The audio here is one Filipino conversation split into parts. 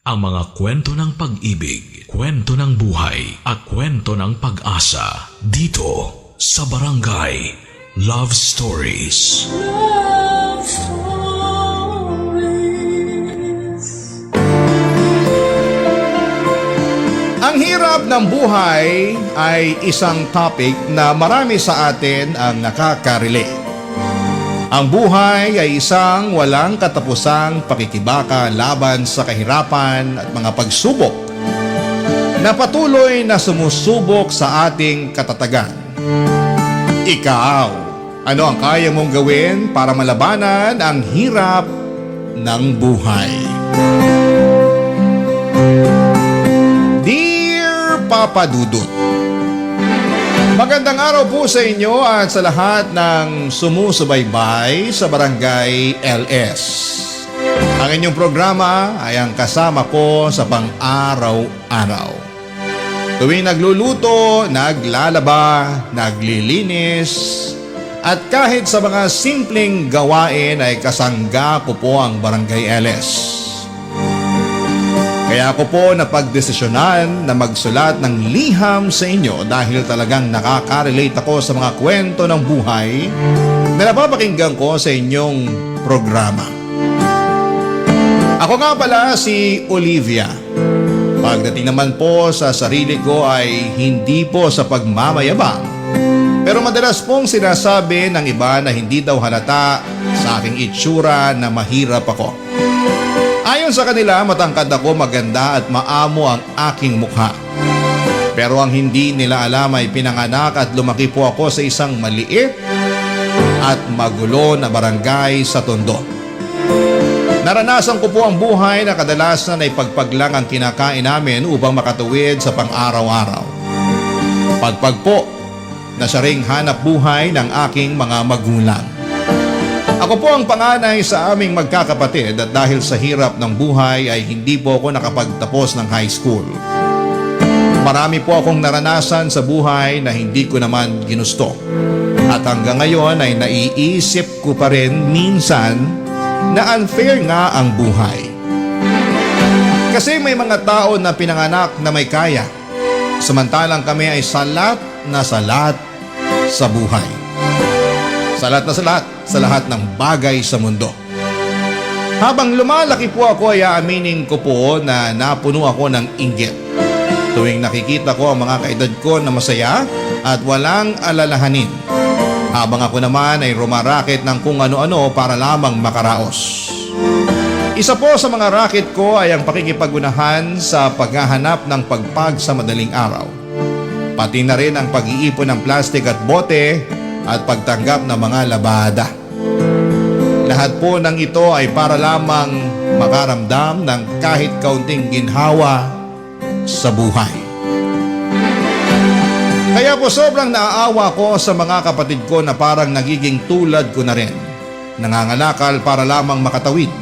Ang mga kwento ng pag-ibig, kwento ng buhay, at kwento ng pag-asa dito sa Barangay Love Stories. Love Stories. Ang hirap ng buhay ay isang topic na marami sa atin ang nakaka-relate. Ang buhay ay isang walang katapusang pakikibaka laban sa kahirapan at mga pagsubok na patuloy na sumusubok sa ating katatagan. Ikaw, ano ang kaya mong gawin para malabanan ang hirap ng buhay? Dear Papa Dudut, magandang araw po sa inyo at sa lahat ng sumusubaybay sa Barangay LS. Ang inyong programa ay ang kasama ko sa pang-araw-araw. Tuwing nagluluto, naglalaba, naglilinis, at kahit sa mga simpleng gawain ay kasangga ko po ang Barangay LS. Kaya ako po napagdesisyonan na magsulat ng liham sa inyo dahil talagang nakaka-relate ako sa mga kwento ng buhay na napapakinggan ko sa inyong programa. Ako nga pala si Olivia. Pagdating naman po sa sarili ko ay hindi po sa pagmamayabang, pero madalas pong sinasabi ng iba na hindi daw halata sa aking itsura na mahirap ako. Ayon sa kanila, matangkad ako, maganda at maamo ang aking mukha. Pero ang hindi nila alam ay pinanganak at lumaki po ako sa isang maliit at magulo na barangay sa Tondo. Naranasan ko po ang buhay na kadalasan ay pagpag lang ang kinakain namin upang makatuwid sa pang-araw-araw. Pagpag po na siya ring hanap buhay ng aking mga magulang. Ako po ang panganay sa aming magkakapatid at dahil sa hirap ng buhay ay hindi po ako nakapagtapos ng high school. Marami po akong naranasan sa buhay na hindi ko naman ginusto. At hanggang ngayon ay naiisip ko pa rin minsan na unfair nga ang buhay. Kasi may mga tao na pinanganak na may kaya, samantalang kami ay salat na salat sa buhay. Salat na salat sa lahat ng bagay sa mundo. Habang lumalaki po ako ay aaminin ko po na napuno ako ng inggit. Tuwing nakikita ko ang mga kaedad ko na masaya at walang alalahanin. Habang ako naman ay rumaraket ng kung ano-ano para lamang makaraos. Isa po sa mga racket ko ay ang pakikipagunahan sa paghahanap ng pagpag sa madaling araw. Pati na rin ang pag-iipon ng plastik at bote at pagtanggap ng mga labada. Lahat po ng ito ay para lamang makaramdam ng kahit kaunting ginhawa sa buhay. Kaya po sobrang naaawa ko sa mga kapatid ko na parang nagiging tulad ko na rin. Nangangalakal para lamang makatawid.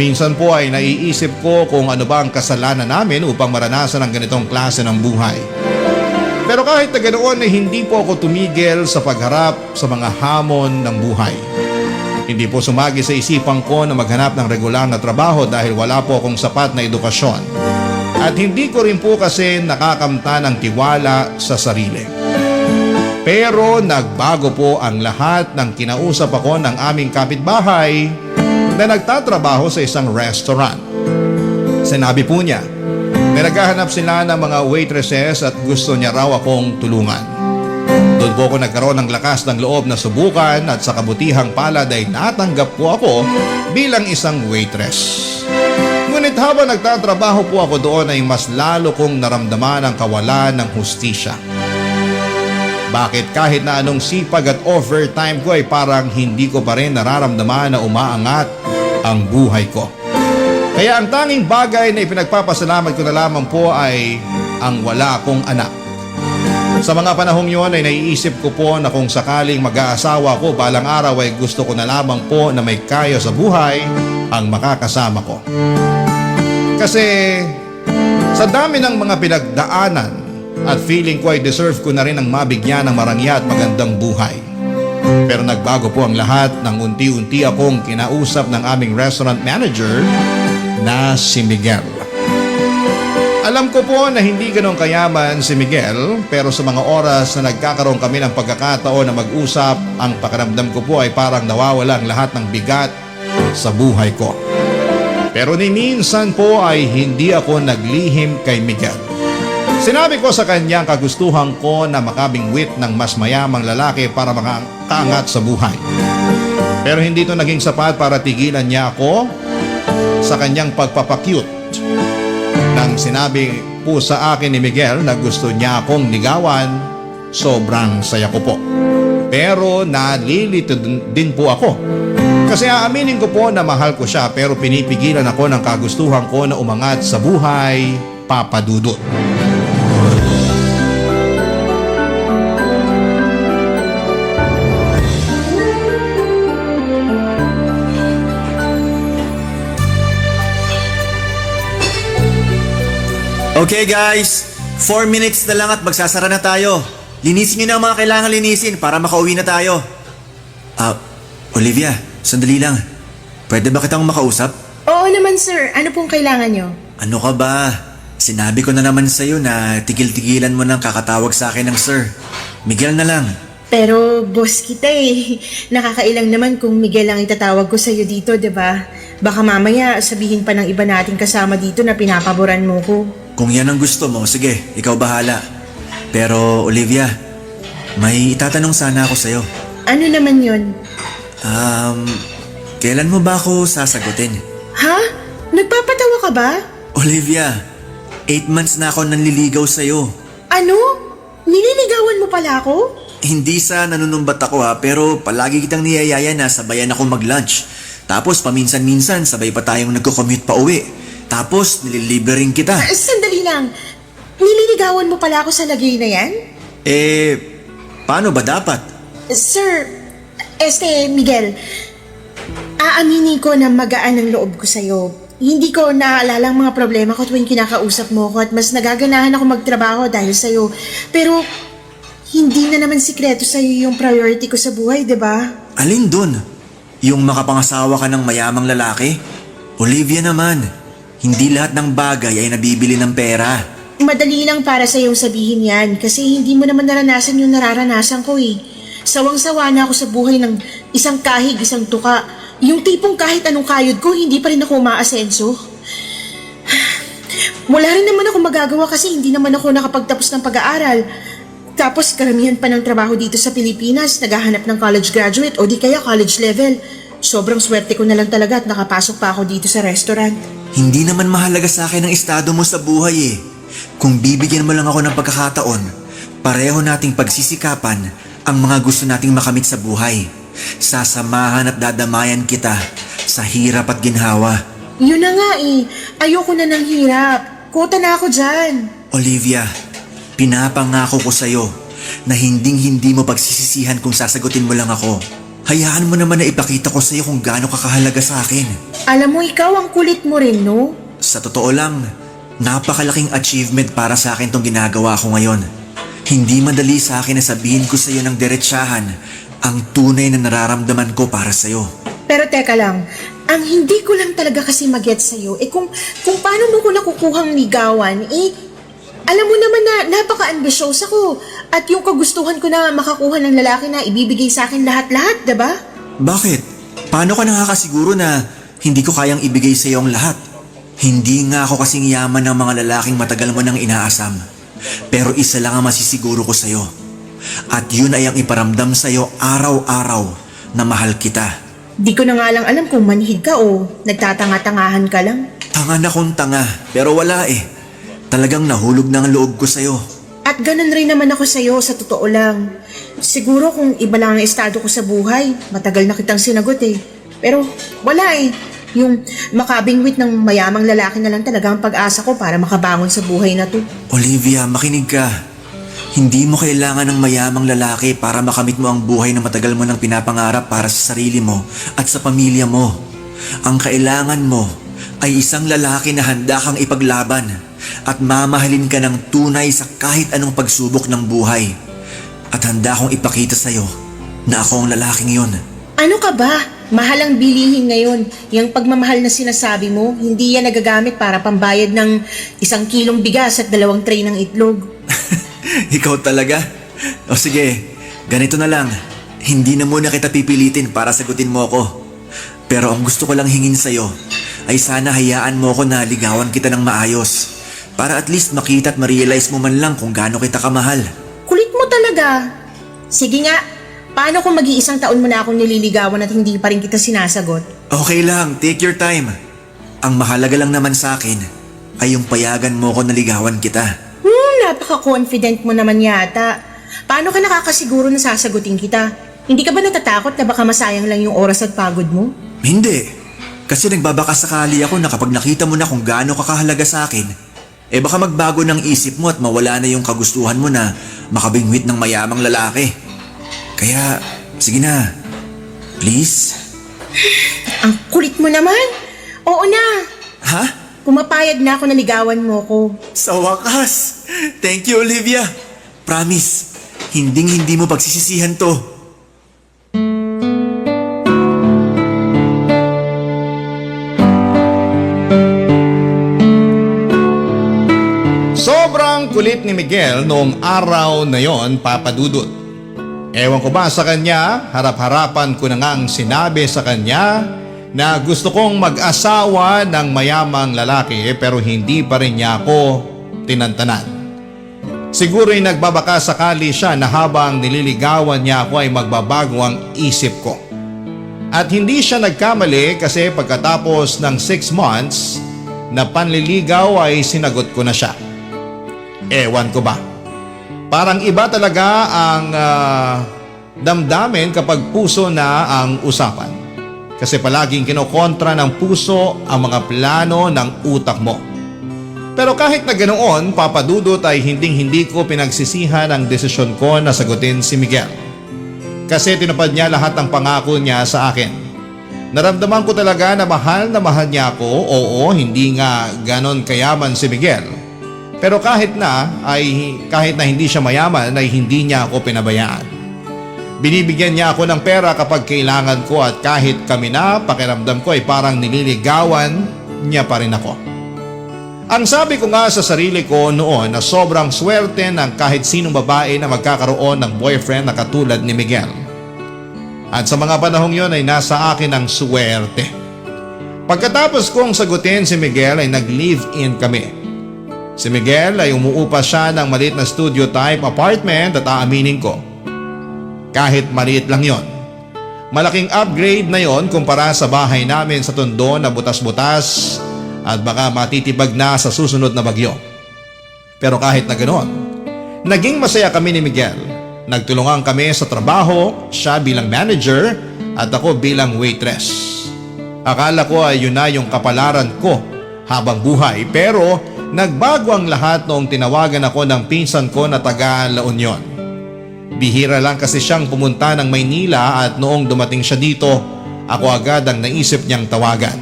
Minsan po ay naiisip ko kung ano ba ang kasalanan namin upang maranasan ang ganitong klase ng buhay. Pero kahit na ganoon ay hindi po ako tumigil sa pagharap sa mga hamon ng buhay. Hindi po sumagi sa isipan ko na maghanap ng regular na trabaho dahil wala po akong sapat na edukasyon. At hindi ko rin po kasi nakakamta ng tiwala sa sarili. Pero nagbago po ang lahat ng kinausap ako ng aming kapitbahay na nagtatrabaho sa isang restaurant. Sinabi po niya, may naghahanap sila ng mga waitresses at gusto niya raw akong tulungan. Doon po ako nagkaroon ng lakas ng loob na subukan at sa kabutihang palad ay natanggap po ako bilang isang waitress. Ngunit habang nagtatrabaho po ako doon ay mas lalo kong naramdaman ang kawalan ng hustisya. Bakit kahit na anong sipag at overtime ko ay parang hindi ko pa rin nararamdaman na umaangat ang buhay ko. Kaya ang tanging bagay na ipinagpapasalamat ko na lamang po ay ang wala akong anak. Sa mga panahong yun ay naiisip ko po na kung sakaling mag-aasawa ko balang araw ay gusto ko na lamang po na may kaya sa buhay ang makakasama ko. Kasi sa dami ng mga pinagdaanan at feeling ko ay deserve ko na rin ang mabigyan ng marangya at magandang buhay. Pero nagbago po ang lahat nang unti-unti akong kinausap ng aming restaurant manager na si Miguel. Alam ko po na hindi ganong kayaman si Miguel, pero sa mga oras na nagkakaroon kami ng pagkakataon na mag-usap, ang pakiramdam ko po ay parang nawawala ang lahat ng bigat sa buhay ko. Pero ni minsan po ay hindi ako naglihim kay Miguel. Sinabi ko sa kanya ang kagustuhan ko na makabingwit ng mas mayamang lalaki para makaangat sa buhay. Pero hindi ito naging sapat para tigilan niya ako sa kanyang pagpapakyut. Nang sinabi po sa akin ni Miguel na gusto niya akong ligawan, sobrang saya ko po. Pero nalilito din po ako. Kasi aaminin ko po na mahal ko siya, pero pinipigilan ako ng kagustuhan ko na umangat sa buhay, Papa Dudut. Okay guys, 4 minutes na lang at magsasara na tayo. Linisin nyo na ang mga kailangan linisin para makauwi na tayo. Olivia, sandali lang. Pwede ba kitang makausap? Oo naman sir, ano pong kailangan nyo? Ano ka ba? Sinabi ko na naman sa'yo na tigil-tigilan mo nang kakatawag sa akin ng sir. Miguel na lang. Pero boss kita eh. Nakakailang naman kung Miguel ang itatawag ko sa'yo dito, 'di ba? Baka mamaya sabihin pa ng iba nating kasama dito na pinapaboran mo ko. Kung yan ang gusto mo, sige, ikaw bahala. Pero Olivia, may itatanong sana ako sa'yo. Ano naman yon? Kailan mo ba ako sasagutin? Ha? Nagpapatawa ka ba? Olivia, 8 months na ako nanliligaw sa'yo. Ano? Nililigawan mo pala ako? Hindi sa nanunumbat ako ha, pero palagi kitang niyayaya na sabayan ako mag-lunch. Tapos paminsan-minsan sabay pa tayong nagko-commute pa uwi. Tapos nililibre rin kita. Sandali lang. Nililigawan mo pala ako sa lagay na yan? Paano ba dapat? Sir, Miguel, aaminin ko na magaan ang loob ko sa'yo. Hindi ko naalala ang mga problema ko tuwing kinakausap mo ko at mas nagaganahan ako magtrabaho dahil sa'yo. Pero hindi na naman sikreto sa'yo yung priority ko sa buhay, di ba? Alin dun? Yung makapangasawa ka ng mayamang lalaki? Olivia naman, hindi lahat ng bagay ay nabibili ng pera. Madali lang para sa'yong sabihin yan kasi hindi mo naman naranasan yung nararanasan ko eh. Sawang-sawa na ako sa buhay ng isang kahig, isang tuka. Yung tipong kahit anong kayod ko, hindi pa rin ako umaasenso. Wala rin naman ako magagawa kasi hindi naman ako nakapagtapos ng pag-aaral. Tapos karamihan pa ng trabaho dito sa Pilipinas, naghahanap ng college graduate o di kaya college level. Sobrang swerte ko na lang talaga at nakapasok pa ako dito sa restaurant. Hindi naman mahalaga sa akin ang estado mo sa buhay eh. Kung bibigyan mo lang ako ng pagkakataon, pareho nating pagsisikapan ang mga gusto nating makamit sa buhay. Sasamahan at dadamayan kita sa hirap at ginhawa. Yun na nga eh. Ayoko na ng hirap. Kota na ako dyan. Olivia, pinapangako ko sa'yo na hinding-hindi mo pagsisisihan kung sasagutin mo lang ako. Hayaan mo naman na ipakita ko sa'yo kung gaano kakahalaga sa akin. Alam mo, ikaw ang kulit mo rin, no? Sa totoo lang, napakalaking achievement para sa akin tong ginagawa ko ngayon. Hindi madali sa akin na sabihin ko sa'yo ng diretsahan ang tunay na nararamdaman ko para sa'yo. Pero teka lang, ang hindi ko lang talaga kasi mag-get sa'yo, kung paano mo ko nakukuhang ligawan, alam mo naman na napaka-ambitious ako at yung kagustuhan ko na makakuha ng lalaki na ibibigay sa akin lahat-lahat, diba? Bakit? Paano ka nakakasiguro na hindi ko kayang ibigay sa iyo ang lahat? Hindi nga ako kasing yaman ng mga lalaking matagal mo nang inaasam. Pero isa lang ang masisiguro ko sa iyo. At yun ay ang iparamdam sa iyo araw-araw na mahal kita. Di ko na nga lang alam kung manhid ka o nagtatanga-tangahan ka lang. Tanga na kung tanga, pero wala eh. Talagang nahulog na ang loob ko sa iyo. At ganun rin naman ako sa'yo, sa totoo lang. Siguro kung iba lang ang estado ko sa buhay, matagal na kitang sinagot eh. Pero wala eh. Yung makabingwit ng mayamang lalaki na lang talaga ang pag-asa ko para makabangon sa buhay na to. Olivia, makinig ka. Hindi mo kailangan ng mayamang lalaki para makamit mo ang buhay na matagal mo nang pinapangarap para sa sarili mo at sa pamilya mo. Ang kailangan mo ay isang lalaki na handa kang ipaglaban at mamahalin ka ng tunay sa kahit anong pagsubok ng buhay. At handa kong ipakita sa'yo na ako ang lalaking yun. Ano ka ba? Mahal ang bilihin ngayon. Yung pagmamahal na sinasabi mo, hindi yan nagagamit para pambayad ng 1 kilong bigas at 2 tray ng itlog. Ikaw talaga? O sige, ganito na lang. Hindi na muna kita pipilitin para sagutin mo ako. Pero ang gusto ko lang hingin sa'yo ay sana hayaan mo ako na ligawan kita ng maayos. Para at least makita at ma-realize mo man lang kung gaano kita kamahal. Kulit mo talaga. Sige nga, paano kung mag-iisang taon mo na akong nililigawan at hindi pa rin kita sinasagot? Okay lang, take your time. Ang mahalaga lang naman sa akin ay yung payagan mo ko na ligawan kita. Napaka-confident mo naman yata. Paano ka nakakasiguro na sasagutin kita? Hindi ka ba natatakot na baka masayang lang yung oras at pagod mo? Hindi. Kasi nagbabakasakali ako na kapag nakita mo na kung gaano ka kahalaga sa akin, baka magbago ng isip mo at mawala na yung kagustuhan mo na makabingwit ng mayamang lalaki. Kaya, sige na. Please? Ang kulit mo naman. Oo na. Ha? Pumapayag na ako na ligawan mo ko. Sa wakas! Thank you, Olivia. Promise, hindi mo pagsisisihan to. Sobrang kulit ni Miguel noong araw na yon, Papa Dudut. Ewan ko ba sa kanya, harap-harapan ko na ngang sinabi sa kanya na gusto kong mag-asawa ng mayamang lalaki pero hindi pa rin niya ako tinantanan. Siguro'y nagbabaka sakali siya na habang nililigawan niya ako ay magbabago ang isip ko. At hindi siya nagkamali kasi pagkatapos ng 6 months na panliligaw ay sinagot ko na siya. Ewan ko ba? Parang iba talaga ang damdamin kapag puso na ang usapan. Kasi palaging kinokontra ng puso ang mga plano ng utak mo. Pero kahit na ganoon, Papa Dudut, ay hindi ko pinagsisihan ang desisyon ko na sagutin si Miguel. Kasi tinupad niya lahat ng pangako niya sa akin. Naramdaman ko talaga na mahal niya ako. Oo, hindi nga ganon kayaman si Miguel. Pero kahit na hindi siya mayaman ay hindi niya ako pinabayaan. Binibigyan niya ako ng pera kapag kailangan ko at kahit kami na, pakiramdam ko ay parang nililigawan niya pa rin ako. Ang sabi ko nga sa sarili ko noon na sobrang swerte ng kahit sinong babae na magkakaroon ng boyfriend na katulad ni Miguel. At sa mga panahong yon ay nasa akin ang swerte. Pagkatapos kong sagutin si Miguel ay nag-live-in kami. Si Miguel ay umuupa siya ng maliit na studio type apartment at aaminin ko, kahit maliit lang yon, malaking upgrade na yon kumpara sa bahay namin sa Tondo na butas-butas at baka matitibag na sa susunod na bagyo. Pero kahit na ganoon, naging masaya kami ni Miguel. Nagtulungan kami sa trabaho, siya bilang manager at ako bilang waitress. Akala ko ay yun na yung kapalaran ko habang buhay, pero nagbago ang lahat noong tinawagan ako ng pinsan ko na taga La Union. Bihira lang kasi siyang pumunta ng Maynila at noong dumating siya dito, ako agad ang naisip niyang tawagan.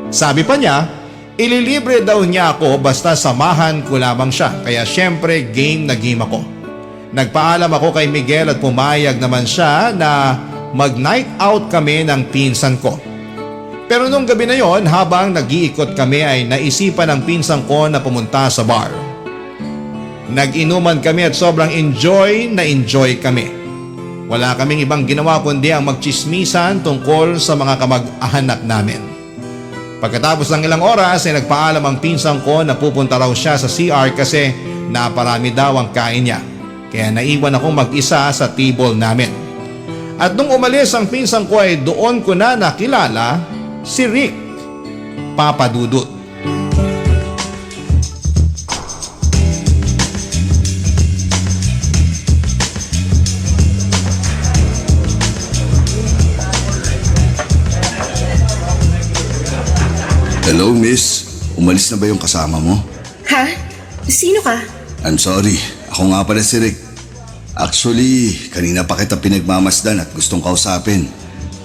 Sabi pa niya, ililibre daw niya ako basta samahan ko lamang siya, kaya syempre game na game ako. Nagpaalam ako kay Miguel at pumayag naman siya na mag-night out kami ng pinsan ko. Pero nung gabi na yon, habang nag-iikot kami ay naisipan ng pinsan ko na pumunta sa bar. Nag-inuman kami at sobrang enjoy kami. Wala kaming ibang ginawa kundi ang magchismisan tungkol sa mga kamag-anak namin. Pagkatapos ng ilang oras ay nagpaalam ang pinsan ko na pupunta raw siya sa CR kasi naparami daw ang kain niya. Kaya naiwan akong mag-isa sa table namin. At nung umalis ang pinsan ko ay doon ko na nakilala si Rick, Papa Dudut. Hello, miss. Umalis na ba yung kasama mo? Ha? Sino ka? I'm sorry. Ako nga pala si Rick. Actually, kanina pa kita pinagmamasdan at gustong kausapin.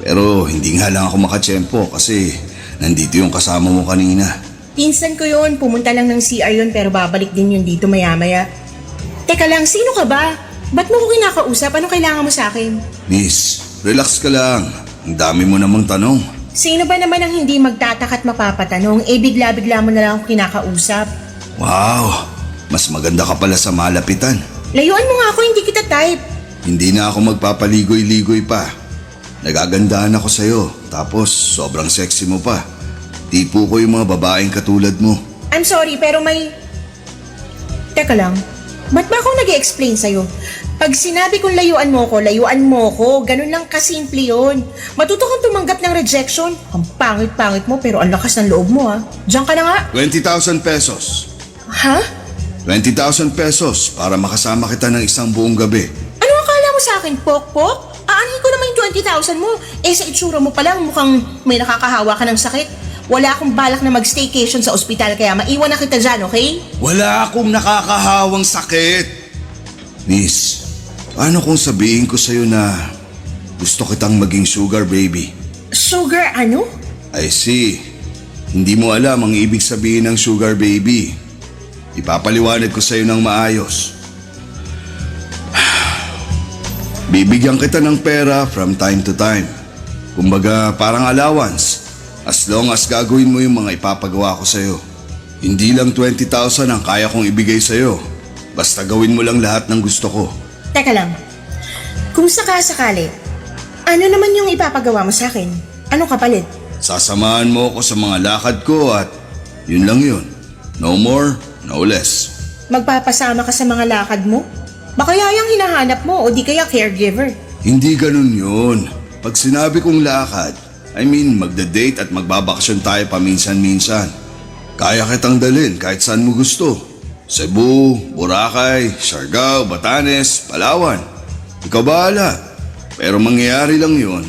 Pero hindi nga lang ako makatsyempo kasi nandito yung kasama mo kanina. Pinsan ko yun. Pumunta lang ng CR yun pero babalik din yun dito maya-maya. Teka lang, sino ka ba? Ba't mo ko kinakausap? Anong kailangan mo sa akin? Miss, relax ka lang. Ang dami mo namang tanong. Sino ba naman ang hindi magtataka at mapapatanong? Bigla-bigla mo na lang ako kinakausap. Wow, mas maganda ka pala sa malapitan. Layuan mo nga ako, hindi kita type. Hindi na ako magpapaligoy-ligoy pa. Nagagandahan ako sa'yo, tapos sobrang sexy mo pa. Tipo ko yung mga babaeng katulad mo. I'm sorry, pero may... Teka lang, ba't ba ako nag-i-explain sa'yo? Pag sinabi kong layuan mo ko, ganun lang kasimple yun. Matuto kang tumanggap ng rejection. Ang pangit-pangit mo pero ang lakas ng loob mo ha. Diyan ka na nga. 20,000 pesos. Ha? 20,000 pesos para makasama kita ng isang buong gabi. Ano akala mo sa akin, pok-pok? Aanhin ko naman yung 20,000 mo. Sa itsura mo pa lang mukhang may nakakahawa ka ng sakit. Wala akong balak na mag-staycation sa ospital kaya maiwan na kita dyan, okay? Wala akong nakakahawang sakit. Miss, paano kung sabihin ko sa'yo na gusto kitang maging sugar baby? Sugar ano? I see. Hindi mo alam ang ibig sabihin ng sugar baby. Ipapaliwanag ko sa'yo ng maayos. Bibigyan kita ng pera from time to time. Kumbaga parang allowance. As long as gagawin mo yung mga ipapagawa ko sa'yo. Hindi lang 20,000 ang kaya kong ibigay sa'yo. Basta gawin mo lang lahat ng gusto ko. Teka lang. Kung sakasakali, ano naman yung ipapagawa mo sa akin? Anong kapalit? Sasamahan mo ako sa mga lakad ko at yun lang yun. No more, no less. Magpapasama ka sa mga lakad mo? Baka yayang hinahanap mo o di kaya caregiver. Hindi ganun yun. Pag sinabi kong lakad, I mean magda-date at magbabakasyon tayo paminsan-minsan. Kaya kitang dalhin kahit saan mo gusto. Cebu, Boracay, Siargao, Batanes, Palawan. Ikaw bahala. Pero mangyayari lang yun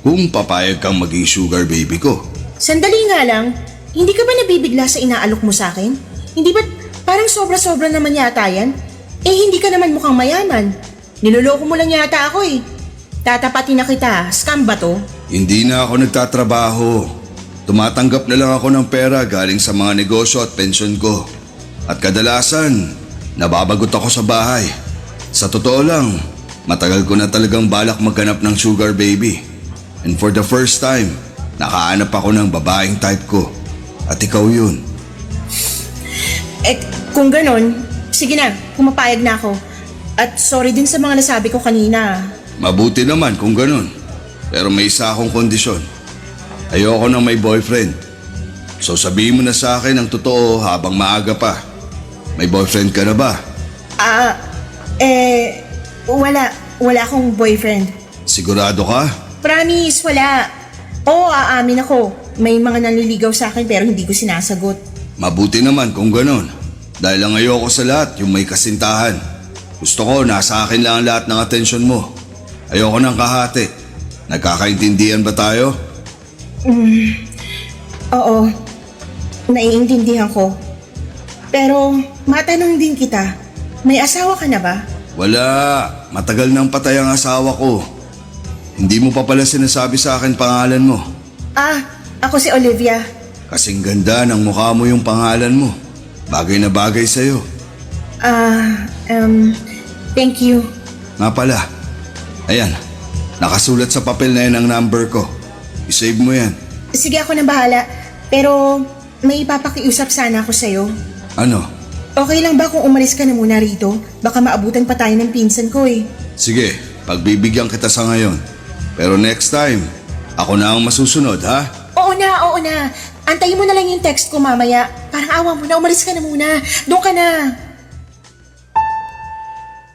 kung papayag kang maging sugar baby ko. Sandali nga lang, hindi ka ba nabibigla sa inaalok mo sa akin? Hindi ba parang sobra-sobra naman yata yan? Hindi ka naman mukhang mayaman. Niloloko mo lang yata ako eh. Tatapatin na kita, scam ba to? Hindi na ako nagtatrabaho. Tumatanggap na lang ako ng pera galing sa mga negosyo at pensyon ko. At kadalasan, nababagot ako sa bahay. Sa totoo lang, matagal ko na talagang balak maghanap ng sugar baby. And for the first time, nakahanap ako ng babaeng type ko. At ikaw yun. Kung ganon, sige na, pumapayag na ako. At sorry din sa mga nasabi ko kanina. Mabuti naman kung ganun. Pero may isa akong kondisyon. Ayoko nang may boyfriend. So sabihin mo na sa akin ang totoo habang maaga pa. May boyfriend ka na ba? Wala akong boyfriend. Sigurado ka? Promise, wala. Oo, aamin ako. May mga nanliligaw sa akin pero hindi ko sinasagot. Mabuti naman kung ganun. Dahil ang ayoko sa lahat yung may kasintahan. Gusto ko nasa akin lang ang lahat ng atensyon mo. Ayoko ng kahati. Nagkakaintindihan ba tayo? Oo, naiintindihan ko. Pero matanong din kita, may asawa ka na ba? Wala. Matagal nang patay ang asawa ko. Hindi mo pa pala sinasabi sa akin pangalan mo. Ako si Olivia. Kasing ganda ng mukha mo yung pangalan mo. Bagay na bagay sa'yo. Thank you. Nga pala. Ayan. Nakasulat sa papel na yan ang number ko. I-save mo yan. Sige, ako na bahala. Pero may ipapakiusap sana ako sa'yo. Ano? Okay lang ba kung umalis ka na muna rito? Baka maabutan pa tayo ng pinsan ko eh. Sige, pagbibigyan kita sa ngayon. Pero next time, ako na ang masusunod, ha? Oo na. Antayin mo na lang yung text ko mamaya. Parang awa mo na, umalis ka na muna. Doon ka na.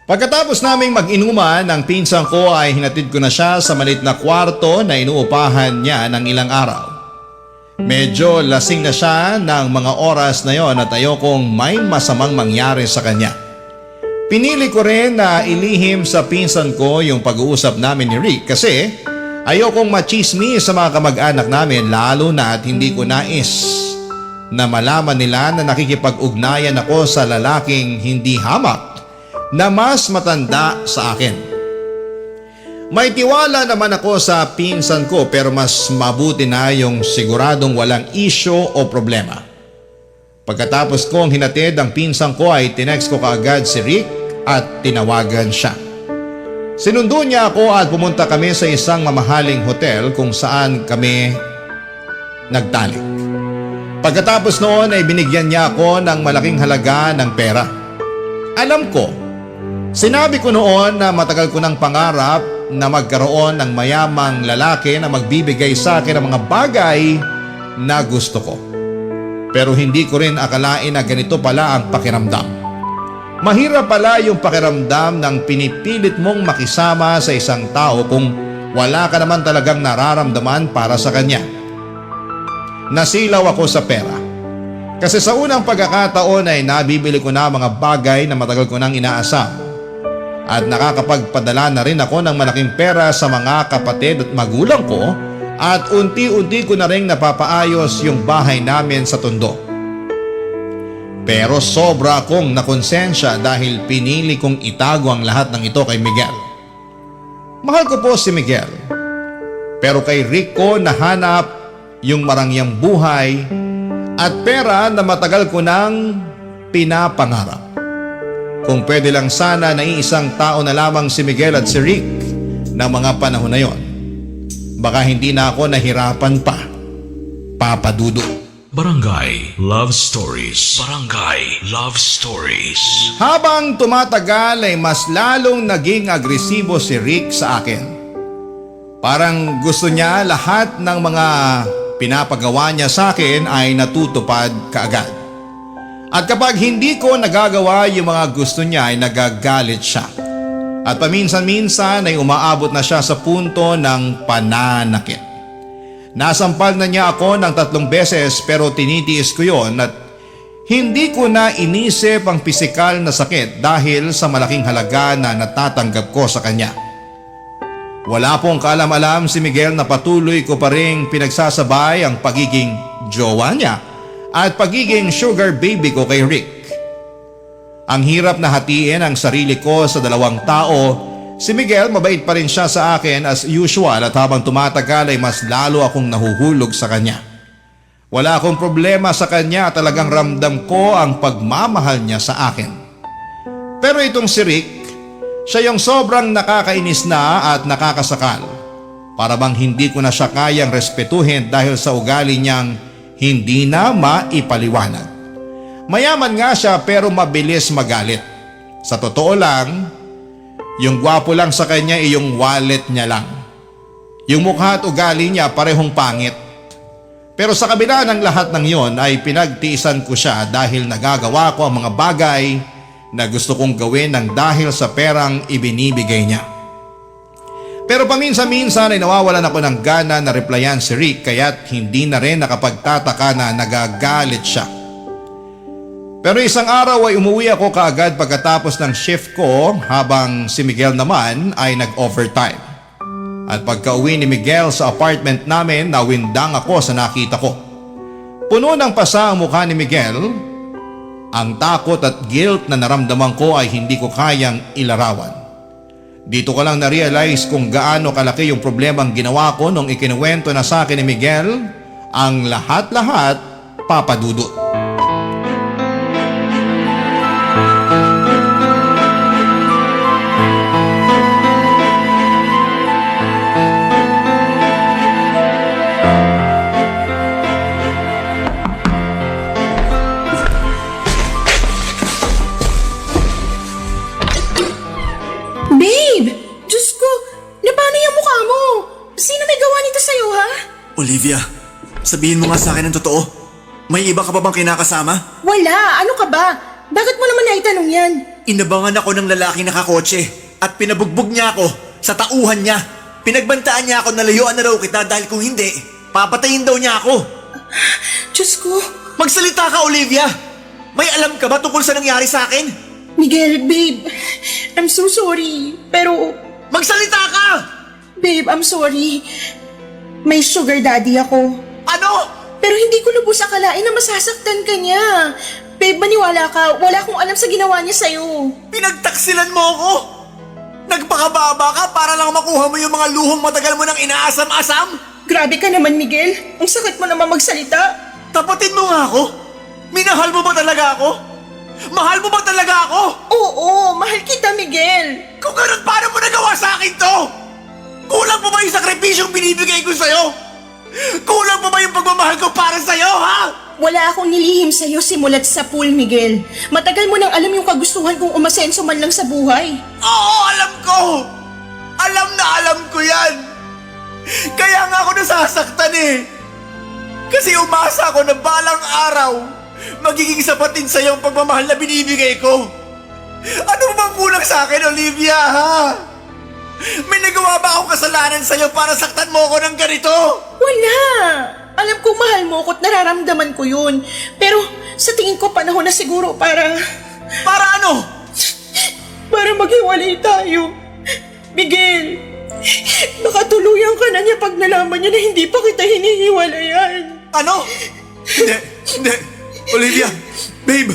Pagkatapos naming mag-inuman, ang pinsan ko ay hinatid ko na siya sa maliit na kwarto na inuupahan niya ng ilang araw. Medyo lasing na siya ng mga oras na yon at ayokong may masamang mangyari sa kanya. Pinili ko rin na ilihim sa pinsan ko yung pag-uusap namin ni Rick kasi ayokong machismis sa mga kamag-anak namin lalo na at hindi ko nais na malaman nila na nakikipag-ugnayan ako sa lalaking hindi hamak na mas matanda sa akin. May tiwala naman ako sa pinsan ko pero mas mabuti na yung siguradong walang isyo o problema. Pagkatapos kong hinatid ang pinsan ko ay tinext ko kaagad si Rick at tinawagan siya. Sinundo niya ako at pumunta kami sa isang mamahaling hotel kung saan kami nagtalik. Pagkatapos noon ay binigyan niya ako ng malaking halaga ng pera. Alam ko, sinabi ko noon na matagal ko ng pangarap na magkaroon ng mayamang lalaki na magbibigay sa akin ng mga bagay na gusto ko. Pero hindi ko rin akalain na ganito pala ang pakiramdam. Mahirap pala yung pakiramdam ng pinipilit mong makisama sa isang tao kung wala ka naman talagang nararamdaman para sa kanya. Nasilaw ako sa pera. Kasi sa unang pagkakataon ay nabibili ko na mga bagay na matagal ko nang inaasam. At nakakapagpadala na rin ako ng malaking pera sa mga kapatid at magulang ko at unti-unti ko na rin napapaayos yung bahay namin sa Tondo. Pero sobra akong nakonsensya dahil pinili kong itago ang lahat ng ito kay Miguel. Mahal ko po si Miguel. Pero kay Rick ko nahanap yung marangyang buhay at pera na matagal ko nang pinapangarap. Kung pwede lang sana na iisang tao na lamang si Miguel at si Rick na mga panahon na yon, baka hindi na ako nahirapan pa, Papa Dudut. Barangay Love Stories. Barangay Love Stories. Habang tumatagal ay mas lalong naging agresibo si Rick sa akin. Parang gusto niya lahat ng mga pinapagawa niya sa akin ay natutupad kaagad. At kapag hindi ko nagagawa yung mga gusto niya ay nagagalit siya. At paminsan-minsan ay umaabot na siya sa punto ng pananakit. Nasampal na niya ako ng 3 beses pero tinitiis ko yon at hindi ko na inisip ang pisikal na sakit dahil sa malaking halaga na natatanggap ko sa kanya. Wala pong kaalam-alam si Miguel na patuloy ko pa rin pinagsasabay ang pagiging jowa niya at pagiging sugar baby ko kay Rick. Ang hirap na hatiin ang sarili ko sa 2 tao. Si Miguel mabait pa rin siya sa akin as usual at habang tumatagal ay mas lalo akong nahuhulog sa kanya. Wala akong problema sa kanya at talagang ramdam ko ang pagmamahal niya sa akin. Pero itong si Rick, siya yung sobrang nakakainis na at nakakasakal. Para bang hindi ko na siya kayang respetuhin dahil sa ugali niyang hindi na maipaliwanag. Mayaman nga siya pero mabilis magalit. Sa totoo lang, yung gwapo lang sa kanya ay yung wallet niya lang. Yung mukha at ugali niya parehong pangit. Pero sa kabila ng lahat ng yon ay pinagtiisan ko siya dahil nagagawa ko ang mga bagay na gusto kong gawin ng dahil sa perang ibinibigay niya. Pero paminsan-minsan ay nawawalan ako ng gana na replyan si Rick kaya't hindi na rin nakapagtataka na nagagalit siya. Pero isang araw ay umuwi ako kaagad pagkatapos ng shift ko habang si Miguel naman ay nag-overtime. At pagka-uwi ni Miguel sa apartment namin, nawindang ako sa nakita ko. Puno ng pasa ang mukha ni Miguel. Ang takot at guilt na naramdaman ko ay hindi ko kayang ilarawan. Dito ko lang na-realize kung gaano kalaki yung problemang ginawa ko nung ikinuwento na sa akin ni Miguel ang lahat-lahat, Papa Dudut. Olivia, sabihin mo nga sa akin ang totoo. May iba ka pa bang kinakasama? Wala, ano ka ba? Bakit mo naman naitanong yan? Inabangan ako ng lalaking nakakotse at pinabugbog niya ako sa tauhan niya. Pinagbantaan niya ako na layuan na raw kita dahil kung hindi, papatayin daw niya ako. Diyos ko. Magsalita ka, Olivia! May alam ka ba tungkol sa nangyari sa akin? Miguel, babe, I'm so sorry. Pero, Magsalita ka! babe, I'm sorry. May sugar daddy ako. Ano? Pero hindi ko lubos akalain na masasaktan ka niya. Babe, maniwala ka. Wala akong alam sa ginawa niya sa'yo. Pinagtaksilan mo ako? Nagpakababa ka para lang makuha mo yung mga luhong matagal mo nang inaasam-asam? Grabe ka naman, Miguel. Ang sakit mo naman magsalita. Tapatin mo nga ako. Minahal mo ba talaga ako? Mahal mo ba talaga ako? Oo, mahal kita, Miguel. Kung ganun, paano mo nagawa sa akin to? Kulang pa ba yung sakripisyong binibigay ko sa'yo? Kulang pa ba yung pagmamahal ko para sa'yo, ha? Wala akong nilihim sa'yo simulat sa pool, Miguel. Matagal mo nang alam yung kagustuhan kong umasenso man lang sa buhay. Oo, alam ko! Alam na alam ko yan! Kaya nga ako nasasaktan eh! Kasi umasa ako na balang araw, magiging sapat din sa'yo ang pagmamahal na binibigay ko. Ano bang kulang sa akin, Olivia, ha? May nagawa ba akong kasalanan sa'yo para saktan mo ako ng ganito? Wala! Alam kong mahal mo ko at nararamdaman ko yun. Pero sa tingin ko panahon na siguro para Para ano? maghiwalay tayo. Miguel, baka tuluyan ka na niya pag nalaman niya na hindi pa kita hinihiwalayan. Ano? Hindi. Olivia, babe,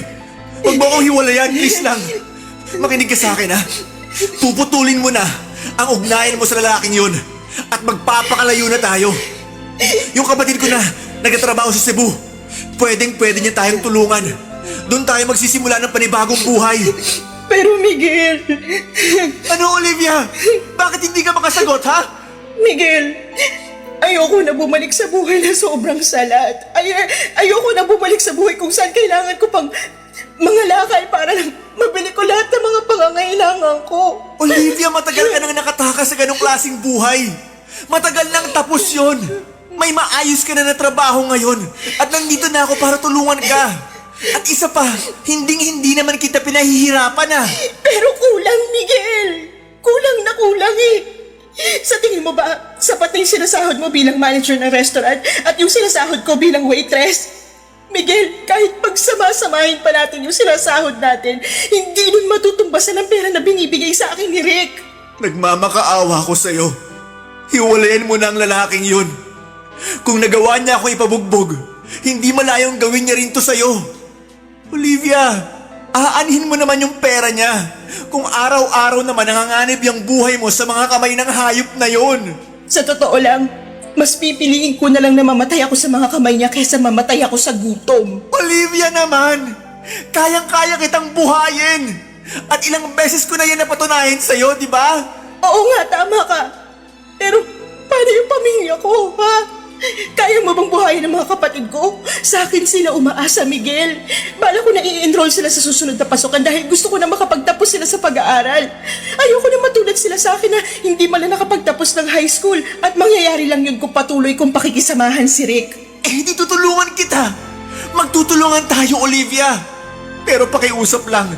huwag mo akong hiwalayan, please lang. Makinig ka sa akin, ha? Puputulin mo na ang ugnayan mo sa lalaking yun at magpapakalayo na tayo. Yung kapatid ko na nagtatrabaho sa Cebu, pwede niya tayong tulungan. Doon tayo magsisimula ng panibagong buhay. Pero Miguel, Ano, Olivia? Bakit hindi ka makasagot, ha? Miguel, ayoko na bumalik sa buhay na sobrang salat. Ayoko na bumalik sa buhay kung saan kailangan ko pang mga lakay para lang mabili ko lahat ng mga pangangailangan ko. Olivia, matagal ka nang nakatakas sa ganong klaseng buhay. Matagal nang tapos yon. May maayos ka na trabaho ngayon at nandito na ako para tulungan ka. At isa pa, hindi naman kita pinahihirapan ah. Pero kulang, Miguel. Kulang na kulang eh. Sa tingin mo ba, sapat na yung sinasahod mo bilang manager ng restaurant at yung sinasahod ko bilang waitress? Miguel, kahit pagsama-samahin pa natin yung sinasahod natin, hindi nun matutumbasan ang pera na binibigay sa akin ni Rick. Nagmamakaawa ko sa'yo. Hiwalayan mo na ang lalaking yun. Kung nagawa niya ako ipabugbog, hindi malayong gawin niya rin to sa'yo. Olivia, aanhin mo naman yung pera niya. Kung araw-araw naman nanganganib yung buhay mo sa mga kamay ng hayop na yon. Sa totoo lang, mas pipiliin ko na lang na mamatay ako sa mga kamay niya kaysa mamatay ako sa gutom. Olivia naman, kayang-kaya kitang buhayin. At ilang beses ko na yan napatunayan sa'yo, di ba? Oo nga, tama ka. Pero paano yung pamilya ko, ha? Kaya mo bang buhayin ng mga kapatid ko? Sa akin sila umaasa, Miguel. Bala ko na i-enroll sila sa susunod na pasukan dahil gusto ko na makapagtapos sila sa pag-aaral. Ayoko na matulad sila sa akin na hindi man lang nakapagtapos ng high school at mangyayari lang yun kung patuloy kong pakikisamahan si Rick. Hindi tutulungan kita. Magtutulungan tayo, Olivia. Pero pakiusap lang.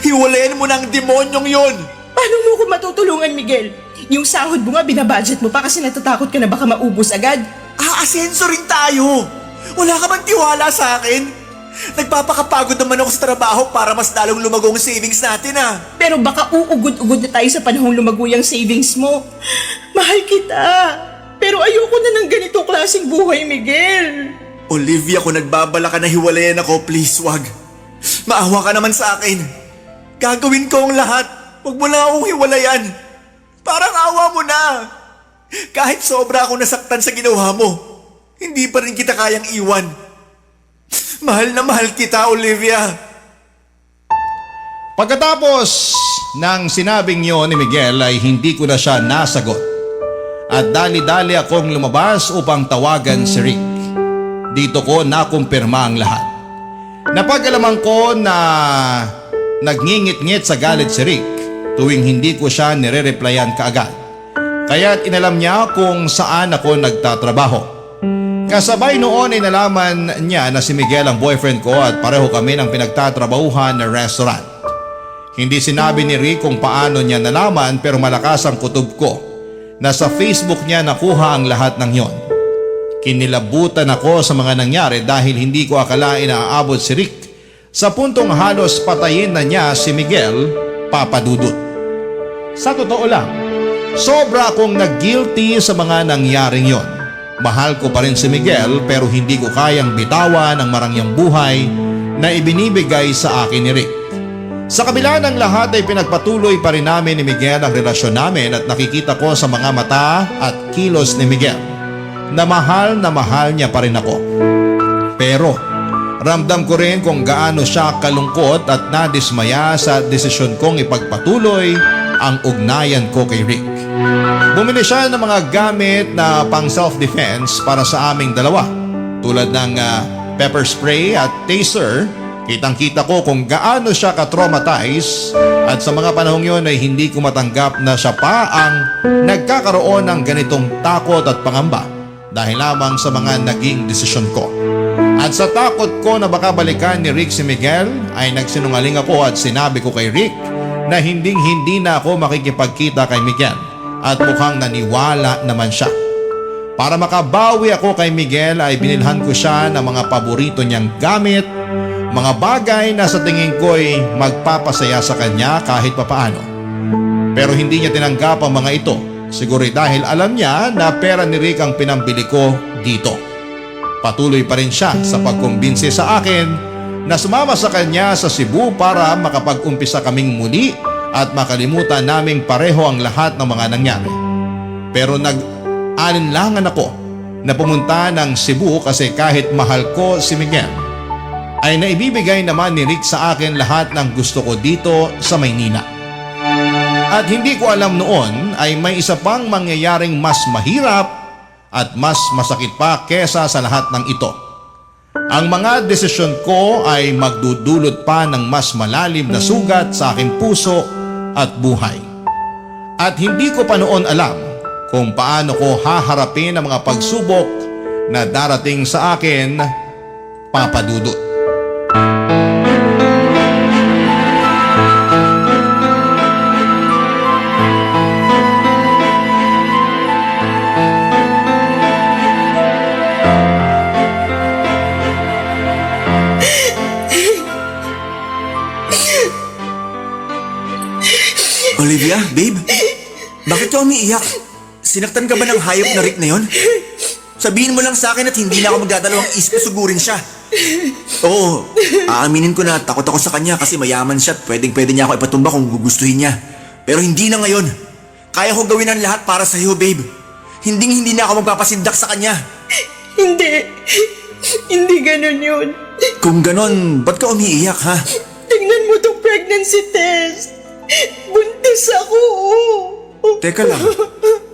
Hiwalayan mo na ang demonyong yon. Paano mo ko matutulungan, Miguel? Yung sahod mo nga binabudget mo pa kasi natatakot ka na baka maubos agad. Aasenso rin tayo. Wala ka bang tiwala sa akin? Nagpapakapagod naman ako sa trabaho para mas lalong lumago ang savings natin ah. Pero baka uugod-ugod na tayo sa panahong lumago yung savings mo. Mahal kita. Pero ayoko na ng ganitong klaseng buhay, Miguel. Olivia, kung nagbabala ka na hiwalayan ako, please wag. Maawa ka naman sa akin. Gagawin ko ang lahat. Huwag mo lang akong hiwalayan. Parang awa mo na. Kahit sobra akong nasaktan sa ginawa mo, hindi pa rin kita kayang iwan. Mahal na mahal kita, Olivia. Pagkatapos ng sinabing yon ni Miguel ay hindi ko na siya nasagot. At dali-dali akong lumabas upang tawagan si Rick. Dito ko nakumpirma ang lahat. Napag-alaman ko na nagngingit-ngit sa galit si Rick tuwing hindi ko siya nire-replyan kaagad. Kaya't inalam niya kung saan ako nagtatrabaho. Kasabay noon ay nalaman niya na si Miguel ang boyfriend ko at pareho kami ng pinagtatrabahuhan na restaurant. Hindi sinabi ni Rick kung paano niya nalaman pero malakas ang kutob ko na sa Facebook niya nakuha ang lahat ng yon. Kinilabutan ako sa mga nangyari dahil hindi ko akalain na aabot si Rick sa puntong halos patayin na niya si Miguel, Papa Dudut. Sa totoo lang, sobra akong nag-guilty sa mga nangyaring yon. Mahal ko pa rin si Miguel pero hindi ko kayang bitawan ang marangyang buhay na ibinibigay sa akin ni Rick. Sa kabila ng lahat ay pinagpatuloy pa rin namin ni Miguel ang relasyon namin at nakikita ko sa mga mata at kilos ni Miguel na mahal niya pa rin ako. Pero Ramdam ko rin kung gaano siya kalungkot at nadismaya sa desisyon kong ipagpatuloy ang ugnayan ko kay Rick. Bumili siya ng mga gamit na pang self-defense para sa aming dalawa, tulad ng pepper spray at taser. Kitang-kita ko kung gaano siya ka-traumatize at sa mga panahong yon ay hindi ko matanggap na siya pa ang nagkakaroon ng ganitong takot at pangamba dahil lamang sa mga naging desisyon ko. At sa takot ko na baka balikan ni Rick si Miguel ay nagsinungaling ako at sinabi ko kay Rick na hindi na ako makikipagkita kay Miguel at mukhang naniwala naman siya. Para makabawi ako kay Miguel ay binilhan ko siya ng mga paborito niyang gamit, mga bagay na sa tingin ko ay magpapasaya sa kanya kahit papaano. Pero hindi niya tinanggap ang mga ito, siguro dahil alam niya na pera ni Rick ang pinambili ko dito. Patuloy pa rin siya sa pagkumbinsi sa akin na sumama sa kanya sa Cebu para makapag-umpisa kaming muli at makalimutan naming pareho ang lahat ng mga nangyari. Pero nag-alinlangan ako na pumunta ng Cebu kasi kahit mahal ko si Miguel, ay naibibigay naman ni Rick sa akin lahat ng gusto ko dito sa Maynila. At hindi ko alam noon ay may isa pang mangyayaring mas mahirap at mas masakit pa kesa sa lahat ng ito. Ang mga desisyon ko ay magdudulot pa ng mas malalim na sugat sa aking puso at buhay. At hindi ko pa noon alam kung paano ko haharapin ang mga pagsubok na darating sa akin, Papa Dudut. Olivia, babe? Bakit ka umiiyak? Sinaktan ka ba ng hayop na Rick na yon? Sabihin mo lang sa akin at hindi na ako magdadalawang isip na sugurin siya. Oo, aaminin ko na takot ako sa kanya kasi mayaman siya at pwede niya ako ipatumba kung gugustuhin niya. Pero hindi na ngayon. Kaya ko gawin ang lahat para sa iyo, babe. Hindi na ako magpapasindak sa kanya. Hindi ganun yun. Kung ganon, ba't ka umiiyak, ha? Tingnan mo tong pregnancy test. Buntis ako. Teka lang,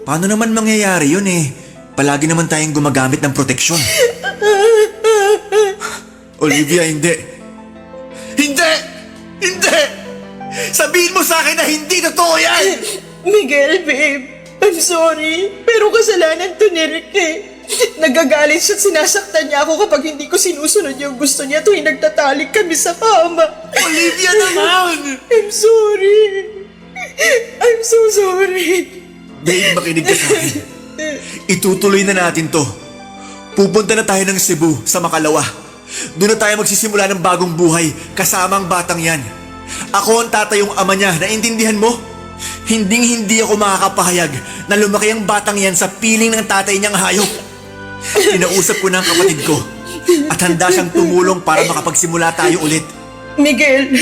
paano naman mangyayari yun eh? Palagi naman tayong gumagamit ng proteksyon. Olivia, hindi. Hindi! Sabihin mo sa akin na hindi totoo yan! Miguel, babe. I'm sorry. Pero kasalanan to ni Rick eh. Nagagalit siya at sinasaktan niya ako kapag hindi ko sinusunod yung gusto niya tuwing nagtatalik kami sa kama. Olivia naman! I'm sorry. I'm so sorry. Babe, makinig ka sa akin. Itutuloy na natin to. Pupunta na tayo ng Cebu sa Makalawa. Doon na tayo magsisimula ng bagong buhay kasama ang batang yan. Ako ang tatayong ama niya, naintindihan mo? Hindi ako makakapahayag na lumaki ang batang yan sa piling ng tatay niyang hayop. Kinausap ko na ang kapatid ko at handa siyang tumulong para makapagsimula tayo ulit. Miguel,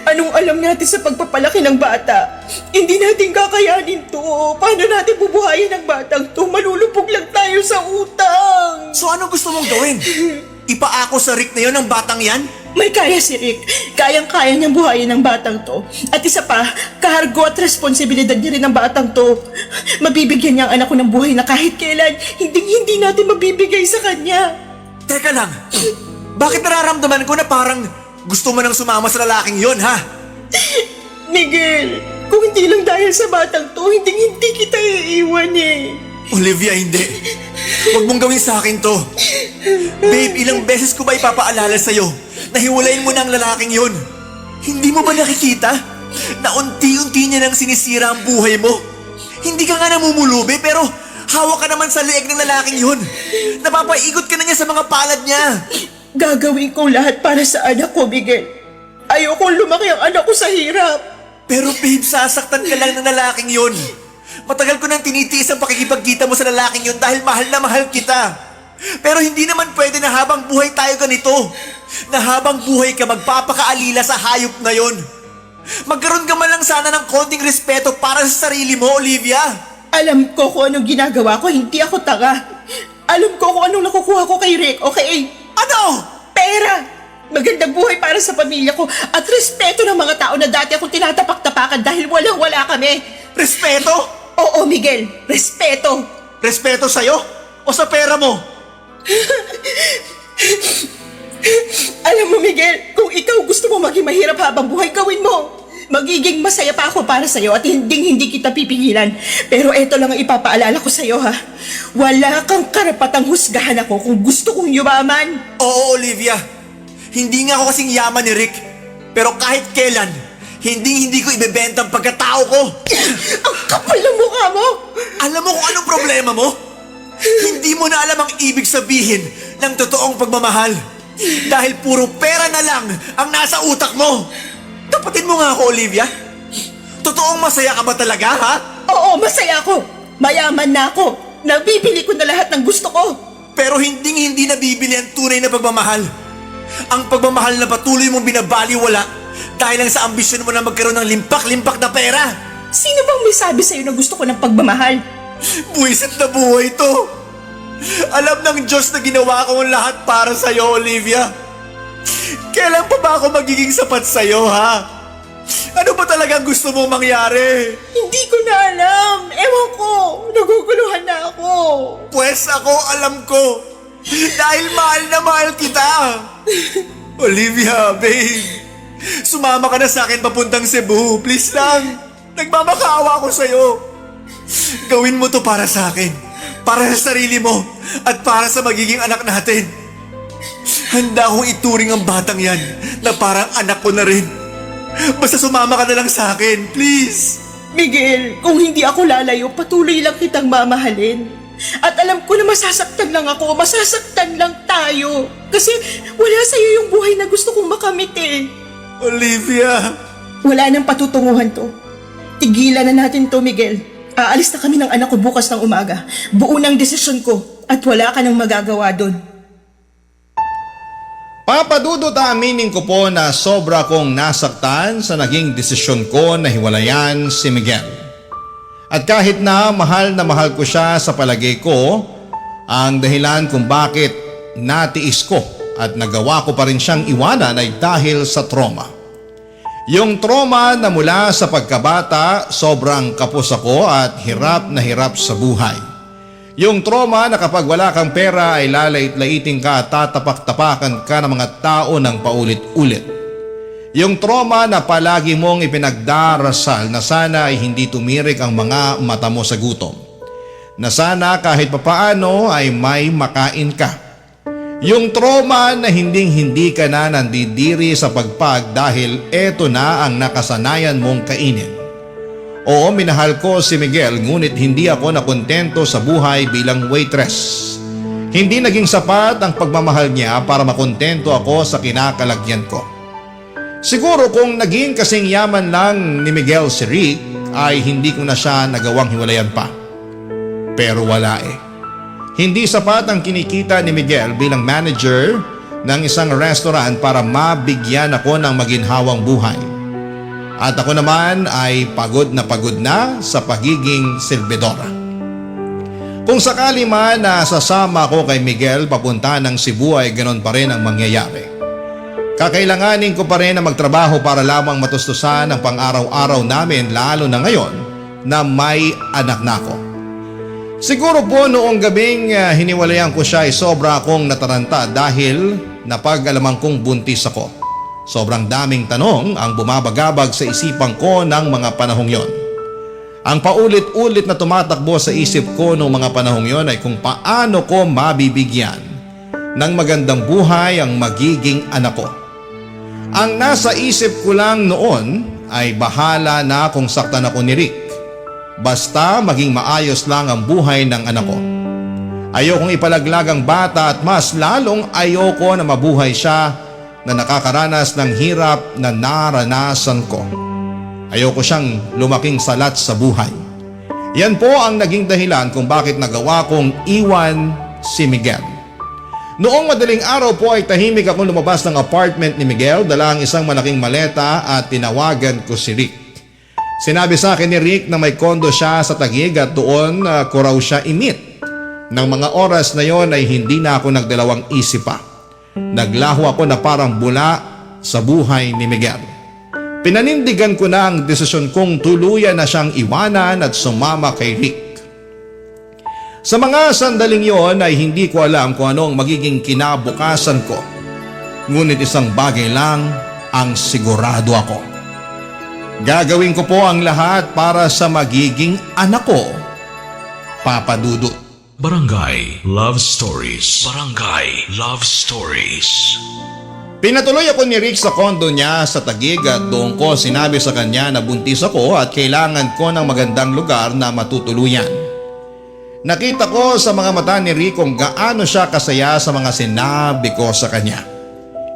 anong alam natin sa pagpapalaki ng bata? Hindi natin kakayanin to. Paano natin bubuhayin ang batang to? Malulupog lang tayo sa utang. So ano gusto mong gawin? Ipaako sa Rick na yon ang batang yan? May kaya si Rick. Kayang-kaya niyang buhayin ang batang to. At isa pa, kahargo at responsibilidad niya rin ang batang to. Mabibigyan niya ang anak ko ng buhay na kahit kailan, hindi natin mabibigay sa kanya. Teka lang, bakit nararamdaman ko na parang gusto mo nang sumama sa lalaking yon, ha? Miguel, kung hindi lang dahil sa batang to, hindi kita iiwan eh. Olivia, hindi. Huwag mong gawin sa akin to. Babe, ilang beses ko ba ipapaalala sa'yo na hiwalayin mo na ang lalaking yon? Hindi mo ba nakikita na unti-unti niya nang sinisira ang buhay mo? Hindi ka nga namumulubi pero hawak ka naman sa leeg ng lalaking yon. Napapaigot ka na niya sa mga palad niya. Gagawin ko lahat para sa anak ko, Miguel. Ayokong lumaki ang anak ko sa hirap. Pero babe, sasaktan ka lang ng lalaking yon. Matagal ko nang tinitiis ang pakikipagkita mo sa lalaking yun dahil mahal na mahal kita. Pero hindi naman pwede na habang buhay tayo ganito. Na habang buhay ka magpapakaalila sa hayop na yon. Magkaroon ka man lang sana ng konting respeto para sa sarili mo, Olivia. Alam ko kung anong ginagawa ko, hindi ako tanga. Alam ko kung anong nakukuha ko kay Rick, okay? Ano? Pera! Magandang buhay para sa pamilya ko at respeto ng mga tao na dati akong tinatapak-tapakan dahil walang-wala kami. Respeto? Oo, Miguel. Respeto. Respeto sa'yo? O sa pera mo? Alam mo, Miguel, kung ikaw gusto mo maging mahirap habang buhay, gawin mo. Magiging masaya pa ako para sa'yo at hindi kita pipigilan. Pero eto lang ang ipapaalala ko sa'yo, ha. Wala kang karapatang husgahan ako kung gusto kong yumaman. Oo, Olivia. Hindi nga ako kasing yaman ni Rick. Pero kahit kailan, hindi ko ibebenta ang pagkatao ko. Ang kapal ng mukha mo. Alam mo kung anong problema mo? Hindi mo na alam ang ibig sabihin ng totoong pagmamahal. Dahil puro pera na lang ang nasa utak mo. Tapatin mo nga ako, Olivia. Totoong masaya ka ba talaga, ha? Oo, masaya ako. Mayaman na ako. Nabibili ko na lahat ng gusto ko. Pero hindi nabibili ang tunay na pagmamahal. Ang pagmamahal na patuloy mong binabaliwala dahil lang sa ambisyon mo na magkaroon ng limpak-limpak na pera. Sino bang may sabi sa'yo na gusto ko ng pagmamahal? Buwisit na buhay to. Alam ng Diyos na ginawa ko ang lahat para sa'yo, Olivia. Kailan pa ba ako magiging sapat sa'yo, ha? Ano ba talagang gusto mo mangyari? Hindi ko na alam. Ewan ko. Naguguluhan na ako. Pwes ako alam ko. Dahil mahal na mahal kita. Olivia, babe. Sumama ka na sa akin papuntang Cebu. Please lang. Nagmamakaawa ako sa'yo. Gawin mo to para sa akin. Para sa sarili mo. At para sa magiging anak natin. Handa akong ituring ang batang yan na parang anak ko na rin. Basta sumama ka na lang sa akin, please. Miguel, kung hindi ako lalayo, patuloy lang kitang mamahalin. At alam ko na masasaktan lang ako, masasaktan lang tayo. Kasi wala sa'yo yung buhay na gusto kong makamit eh. Olivia. Wala nang patutunguhan to. Tigilan na natin to, Miguel. Aalis na kami ng anak ko bukas ng umaga. Buo ng desisyon ko at wala ka nang magagawa doon. Papadudot aminin ko po na sobra kong nasaktan sa naging desisyon ko na hiwalayan si Miguel. At kahit na mahal ko siya sa palagay ko, ang dahilan kung bakit natiis ko at nagawa ko pa rin siyang iwanan ay dahil sa trauma. Yung trauma na mula sa pagkabata, sobrang kapos ako at hirap na hirap sa buhay. Yung trauma na kapag wala kang pera ay lalait-laiting ka at tatapak-tapakan ka ng mga tao ng paulit-ulit. Yung trauma na palagi mong ipinagdarasal na sana ay hindi tumirik ang mga mata mo sa gutom. Na sana kahit papaano ay may makain ka. Yung trauma na hindi ka na nandidiri sa pagpag dahil eto na ang nakasanayan mong kainin. Oo, minahal ko si Miguel ngunit hindi ako nakontento sa buhay bilang waitress. Hindi naging sapat ang pagmamahal niya para makontento ako sa kinakalagyan ko. Siguro kung naging kasing yaman lang ni Miguel si Rick ay hindi ko na siya nagawang hiwalayan pa. Pero wala eh. Hindi sapat ang kinikita ni Miguel bilang manager ng isang restaurant para mabigyan ako ng maginhawang buhay. At ako naman ay pagod na sa pagiging silbidora. Kung sakali man na sasama ko kay Miguel papunta ng Cebu ay ganon pa rin ang mangyayari. Kakailanganin ko pa rin na magtrabaho para lamang matustusan ang pang-araw-araw namin lalo na ngayon na may anak na ako. Siguro po noong gabing hiniwalayan ko siya ay sobra akong nataranta dahil napag-alaman kong buntis ako. Sobrang daming tanong ang bumabagabag sa isipan ko ng mga panahong yon. Ang paulit-ulit na tumatakbo sa isip ko noong mga panahong yon ay kung paano ko mabibigyan ng magandang buhay ang magiging anak ko. Ang nasa isip ko lang noon ay bahala na kung saktan ako ni Rick. Basta maging maayos lang ang buhay ng anak ko. Ayokong ipalaglag ang bata at mas lalong ayoko na mabuhay siya na nakakaranas ng hirap na naranasan ko. Ayoko siyang lumaking salat sa buhay. Yan po ang naging dahilan kung bakit nagawa kong iwan si Miguel. Noong madaling araw po ay tahimik akong lumabas ng apartment ni Miguel, dala ang isang malaking maleta at tinawagan ko si Rick. Sinabi sa akin ni Rick na may kondo siya sa Taguig at doon ko raw siya i-meet. Nang mga oras na yon ay hindi na ako nagdalawang isip pa. Naglaho ako na parang bula sa buhay ni Miguel. Pinanindigan ko na ang desisyon kong tuluyan na siyang iwanan at sumama kay Rick. Sa mga sandaling yon ay hindi ko alam kung ano ang magiging kinabukasan ko. Ngunit isang bagay lang ang sigurado ako. Gagawin ko po ang lahat para sa magiging anak ko, Papa Dudut. Barangay Love Stories. Barangay Love Stories. Pinatuloy ako ni Rick sa kondo niya sa Taguig at doon ko sinabi sa kanya na buntis ako at kailangan ko ng magandang lugar na matutuluyan. Nakita ko sa mga mata ni Rick kung gaano siya kasaya sa mga sinabi ko sa kanya.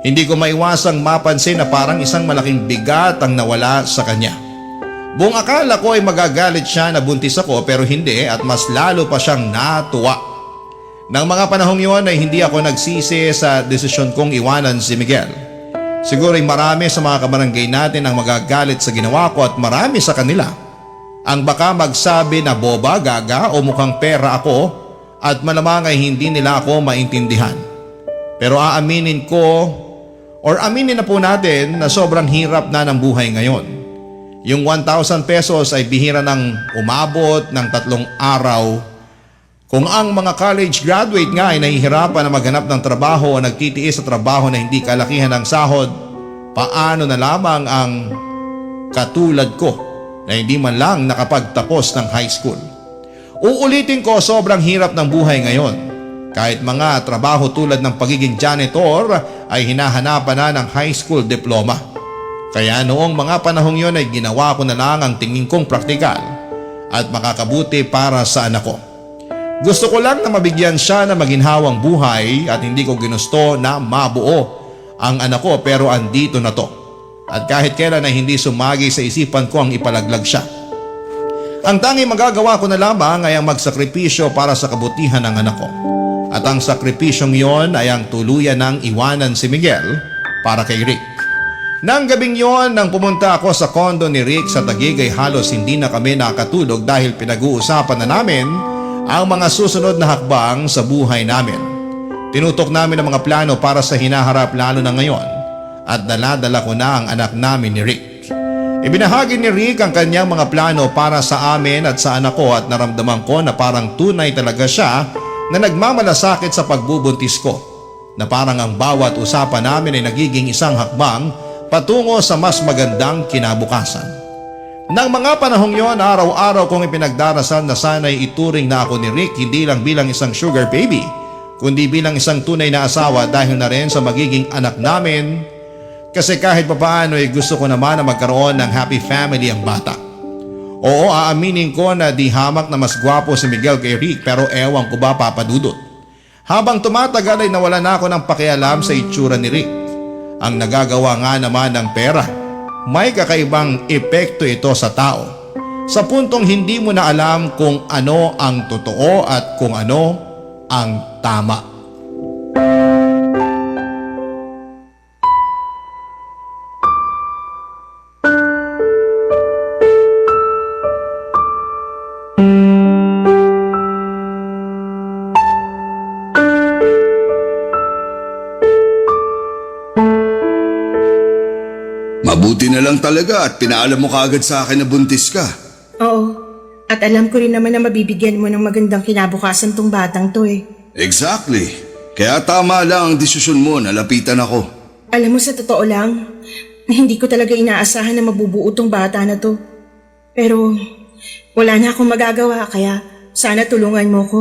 Hindi ko maiwasang mapansin na parang isang malaking bigat ang nawala sa kanya. Buong akala ko ay magagalit siya na buntis ako pero hindi at mas lalo pa siyang natuwa. Nang mga panahong yun ay hindi ako nagsisi sa desisyon kong iwanan si Miguel. Siguro ay marami sa mga kabarangay natin ang magagalit sa ginawa ko at marami sa kanila ang baka magsabi na boba, gaga o mukhang pera ako at malamang ay hindi nila ako maintindihan. Pero aaminin ko or aminin na po natin na sobrang hirap na ng buhay ngayon. Yung 1,000 pesos ay bihira ng umabot ng 3 araw. Kung ang mga college graduate nga ay nahihirapan na maghanap ng trabaho o nagtitiis sa trabaho na hindi kalakihan ng sahod, paano na lamang ang katulad ko na hindi man lang nakapagtapos ng high school? Uulitin ko, sobrang hirap ng buhay ngayon. Kahit mga trabaho tulad ng pagiging janitor ay hinahanapan na ng high school diploma. Kaya noong mga panahong yon ay ginawa ko na lang ang tingin kong praktikal at makakabuti para sa anak ko. Gusto ko lang na mabigyan siya na maginhawang buhay at hindi ko ginusto na mabuo ang anak ko pero andito na to. At kahit kailan ay hindi sumagi sa isipan ko ang ipalaglag siya. Ang tanging magagawa ko na lamang ay ang magsakripisyo para sa kabutihan ng anak ko. At ang sakripisyong yon ay ang tuluyan ng iwanan si Miguel para kay Rick. Nang gabing yon nang pumunta ako sa kondo ni Rick sa Taguig ay halos hindi na kami nakatulog dahil pinag-uusapan na namin ang mga susunod na hakbang sa buhay namin. Tinutok namin ang mga plano para sa hinaharap lalo na ngayon at dala-dala ko na ang anak namin ni Rick. Ibinahagi ni Rick ang kanyang mga plano para sa amin at sa anak ko at naramdaman ko na parang tunay talaga siya na nagmamalasakit sa pagbubuntis ko, na parang ang bawat usapan namin ay nagiging isang hakbang patungo sa mas magandang kinabukasan. Nang mga panahong yon, araw-araw kong ipinagdarasal na sana'y ituring na ako ni Rick hindi lang bilang isang sugar baby, kundi bilang isang tunay na asawa dahil na rin sa magiging anak namin. Kasi kahit papaano ay gusto ko naman na magkaroon ng happy family ang bata. Oo, aaminin ko na di hamak na mas gwapo si Miguel kay Rick pero ewan ko ba, Papa Dudut. Habang tumatagal ay nawala na ako ng pakialam sa itsura ni Rick. Ang nagagawa nga naman ng pera. May kakaibang epekto ito sa tao. Sa puntong hindi mo na alam kung ano ang totoo at kung ano ang tama. Mabuti na lang talaga at pinaalam mo kaagad sa akin na buntis ka. Oo, at alam ko rin naman na mabibigyan mo ng magandang kinabukasan tong batang to eh. Exactly. Kaya tama lang ang desisyon mo na lapitan ako. Alam mo, sa totoo lang, hindi ko talaga inaasahan na mabubuo tong bata na to. Pero wala na akong magagawa kaya sana tulungan mo ko.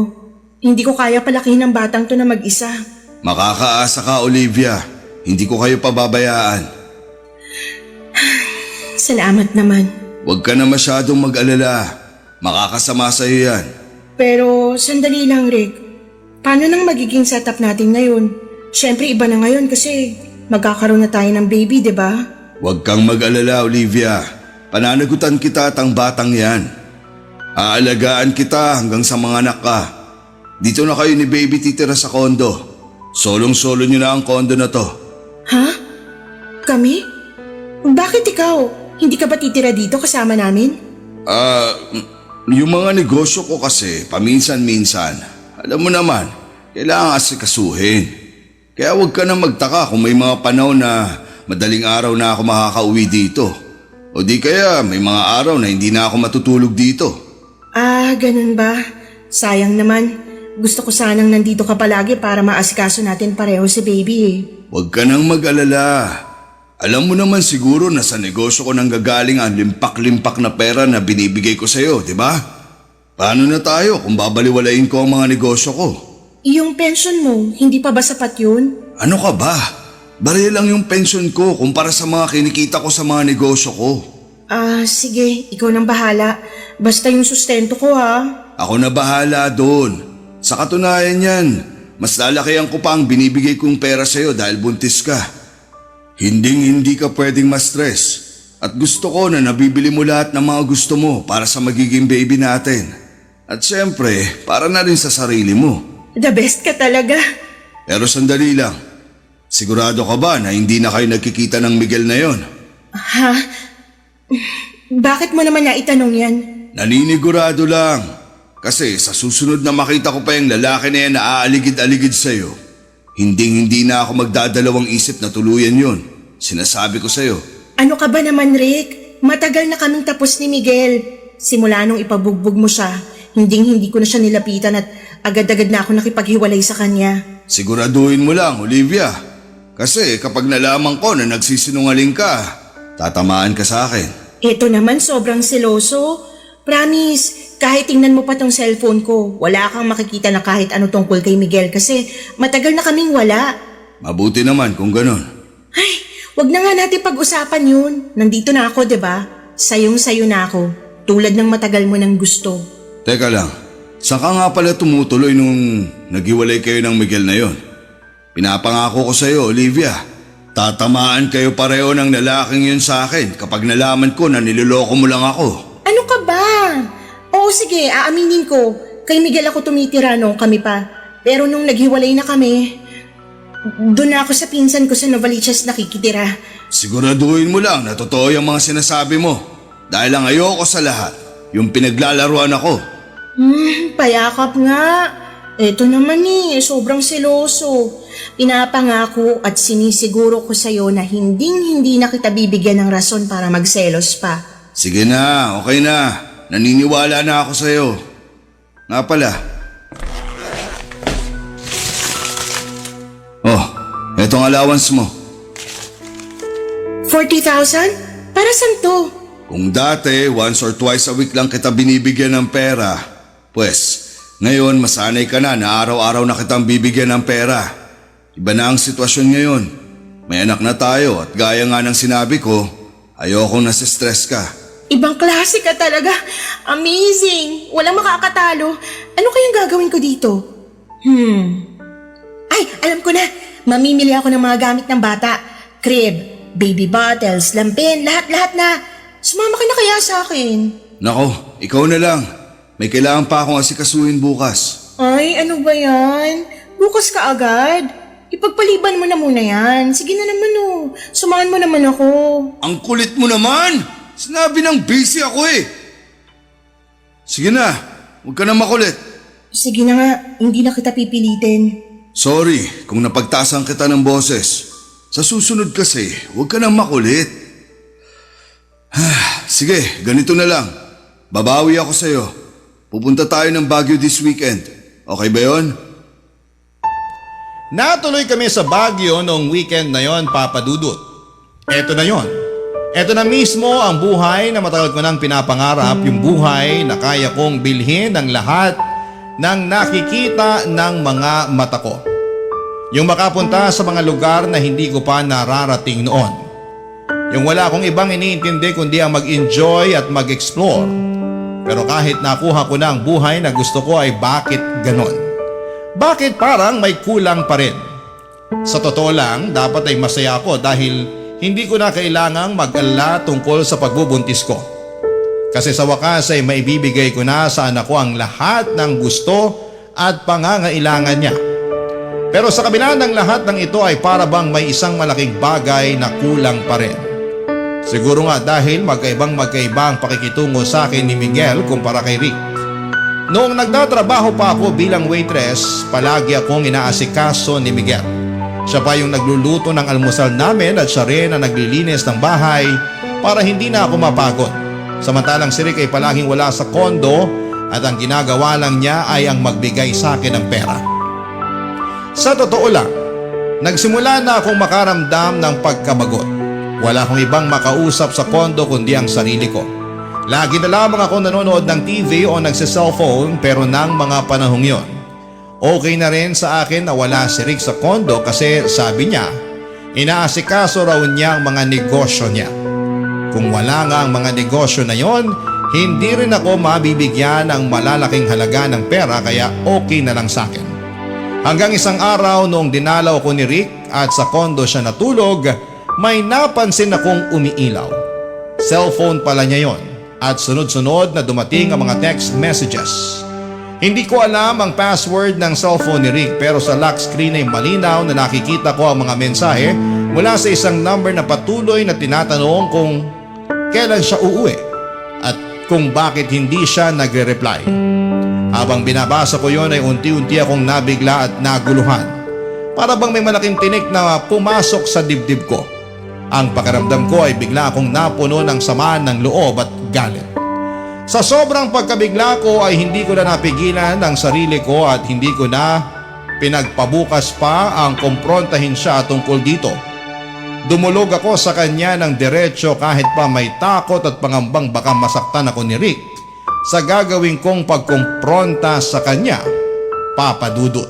Hindi ko kaya palakihin ng batang to na mag-isa. Makakaasa ka, Olivia. Hindi ko kayo pababayaan. Salamat naman. Huwag ka na masyadong mag-alala. Makakasama sa'yo yan. Pero sandali lang, Rick. Paano nang magiging setup natin ngayon? Siyempre iba na ngayon kasi magkakaroon na tayo ng baby, di ba? Huwag kang mag-alala, Olivia. Pananagutan kita at ang batang yan. Aalagaan kita hanggang sa mga anak ka. Dito na kayo ni baby titira sa kondo. Solong-solo nyo na ang kondo na to. Ha? Kami? Bakit ikaw? Hindi ka ba titira dito kasama namin? Yung mga negosyo ko kasi paminsan-minsan. Alam mo naman, kailangan asikasuhin. Kaya huwag ka na magtaka kung may mga panahon na madaling araw na ako makakauwi dito. O di kaya may mga araw na hindi na ako matutulog dito. Ah, ganun ba? Sayang naman. Gusto ko sanang nandito ka palagi para maasikaso natin pareho si baby eh. Huwag ka nang mag-alala. Alam mo naman siguro na sa negosyo ko nang gagaling ang limpak-limpak na pera na binibigay ko sa'yo, di ba? Paano na tayo kung babaliwalain ko ang mga negosyo ko? Yung pension mo, hindi pa ba sapat yun? Ano ka ba? Baril lang yung pension ko kumpara sa mga kinikita ko sa mga negosyo ko. Ah, sige, ikaw nang bahala. Basta yung sustento ko ha. Ako na bahala doon. Sa katunayan yan, mas lalakihan ko pa ang binibigay kong pera sa'yo dahil buntis ka. Hindi ka pwedeng ma-stress. At gusto ko na nabibili mo lahat ng mga gusto mo para sa magiging baby natin. At syempre, para na rin sa sarili mo. The best ka talaga. Pero sandali lang. Sigurado ka ba na hindi na kayo nagkikita ng Miguel na yon? Ha? Bakit mo naman naitanong yan? Naninigurado lang. Kasi sa susunod na makita ko pa yung lalaki na yan na aaligid-aligid sa'yo, hindi na ako magdadalawang isip na tuluyan yon. Sinasabi ko sa'yo. Ano ka ba naman, Rick? Matagal na kaming tapos ni Miguel. Simula nung ipabugbog mo siya, hindi ko na siya nilapitan at agad-agad na ako nakipaghiwalay sa kanya. Siguraduhin mo lang, Olivia. Kasi kapag nalaman ko na nagsisinungaling ka, tatamaan ka sa akin. Eto naman sobrang seloso. Promise, kahit tingnan mo pa tong cellphone ko, wala kang makikita na kahit ano tungkol kay Miguel kasi matagal na kaming wala. Mabuti naman kung ganun. Ay, wag na nga natin pag-usapan yun. Nandito na ako, 'di ba? Sayong-sayo na ako, tulad ng matagal mo nang gusto. Teka lang, saan ka nga pala tumutuloy nung naghiwalay kayo ng Miguel na yon? Pinapangako ko sa'yo, Olivia. Tatamaan kayo pareho ng lalaking yun sa akin kapag nalaman ko na niloloko mo lang ako. Ano ka ba? Oo sige, aaminin ko. Kay Miguel ako tumitira nung kami pa. Pero nung naghiwalay na kami, doon na ako sa pinsan ko sa Novaliches nakikitira. Siguraduhin mo lang na totoo yung mga sinasabi mo. Dahil ang ayoko sa lahat, yung pinaglalaruan ako. Payakap nga. Eto naman sobrang seloso. Pinapangako at sinisiguro ko sa'yo na hindi na kita bibigyan ng rason para magselos pa. Sige na, okay na. Naniniwala na ako sa'yo. Nga pala. Oh, etong allowance mo. 40,000? Para saan to? Kung dati, once or twice a week lang kita binibigyan ng pera, pues, ngayon masanay ka na araw-araw na kitang bibigyan ng pera. Iba na ang sitwasyon ngayon. May anak na tayo at gaya nga ng sinabi ko, ayokong nasistress ka. Ibang klase ka talaga. Amazing. Walang makakatalo. Ano kayang gagawin ko dito? Ay, alam ko na. Mamimili ako ng mga gamit ng bata. Crib, baby bottles, lampin, lahat-lahat na. Sumama ka na kaya sa akin? Nako, ikaw na lang. May kailangan pa akong asikasuhin bukas. Ay, ano ba yan? Bukas ka agad? Ipagpaliban mo na muna yan. Sige na naman Sumahan mo naman ako. Ang kulit mo naman! Sinabi ng busy ako eh. Sige na, huwag ka na makulit. Sige na nga, hindi na kita pipilitin. Sorry kung napagtasan kita ng boses. Sa susunod kasi, huwag ka na makulit. Sige, ganito na lang. Babawi ako sa'yo. Pupunta tayo ng Baguio this weekend. Okay ba yon? Natuloy kami sa Baguio noong weekend na yon, Papa Dudut. Eto na yon. Eto na mismo ang buhay na matagal ko nang pinapangarap, yung buhay na kaya kong bilhin ng lahat ng nakikita ng mga mata ko. Yung makapunta sa mga lugar na hindi ko pa nararating noon. Yung wala akong ibang iniintindi kundi ang mag-enjoy at mag-explore. Pero kahit nakuha ko na ang buhay na gusto ko ay bakit ganon? Bakit parang may kulang pa rin? Sa totoo lang, dapat ay masaya ako dahil hindi ko na kailangang mag-alala tungkol sa pagbubuntis ko. Kasi sa wakas ay maibibigay ko na sa anak ko ang lahat ng gusto at pangangailangan niya. Pero sa kabila ng lahat ng ito ay para bang may isang malaking bagay na kulang pa rin. Siguro nga dahil magkaiba ang pakikitungo sa akin ni Miguel kumpara kay Rick. Noong nagtatrabaho pa ako bilang waitress, palagi akong inaasikaso ni Miguel. Siya pa yung nagluluto ng almusal namin at siya rin ang naglilinis ng bahay para hindi na ako mapagod. Samantalang si Rick ay palaging wala sa kondo at ang ginagawa lang niya ay ang magbigay sa akin ng pera. Sa totoo lang, nagsimula na akong makaramdam ng pagkabagot. Wala akong ibang makausap sa kondo kundi ang sarili ko. Lagi na lamang ako nanonood ng TV o nagsiselfone pero nang mga panahong yon, okay na rin sa akin na wala si Rick sa kondo kasi sabi niya, inaasikaso raw niya ang mga negosyo niya. Kung wala nga ang mga negosyo na yon, hindi rin ako mabibigyan ng malalaking halaga ng pera kaya okay na lang sa akin. Hanggang isang araw noong dinalaw ko ni Rick at sa kondo siya natulog, may napansin akong umiilaw. Cellphone pala niya yon at sunod-sunod na dumating ang mga text messages. Hindi ko alam ang password ng cellphone ni Rick pero sa lock screen ay malinaw na nakikita ko ang mga mensahe mula sa isang number na patuloy na tinatanong kung kailan siya uuwi at kung bakit hindi siya nagre-reply. Habang binabasa ko yon ay unti-unti akong nabigla at naguluhan. Para bang may malaking tinik na pumasok sa dibdib ko. Ang pakiramdam ko ay bigla akong napuno ng samaan ng loob at galit. Sa sobrang pagkabigla ko ay hindi ko na napigilan ang sarili ko at hindi ko na pinagpabukas pa ang kumprontahin siya tungkol dito. Dumulog ako sa kanya ng diretsyo kahit pa may takot at pangambang baka masaktan ako ni Rick sa gagawin kong pagkumpronta sa kanya, Papa Dudut.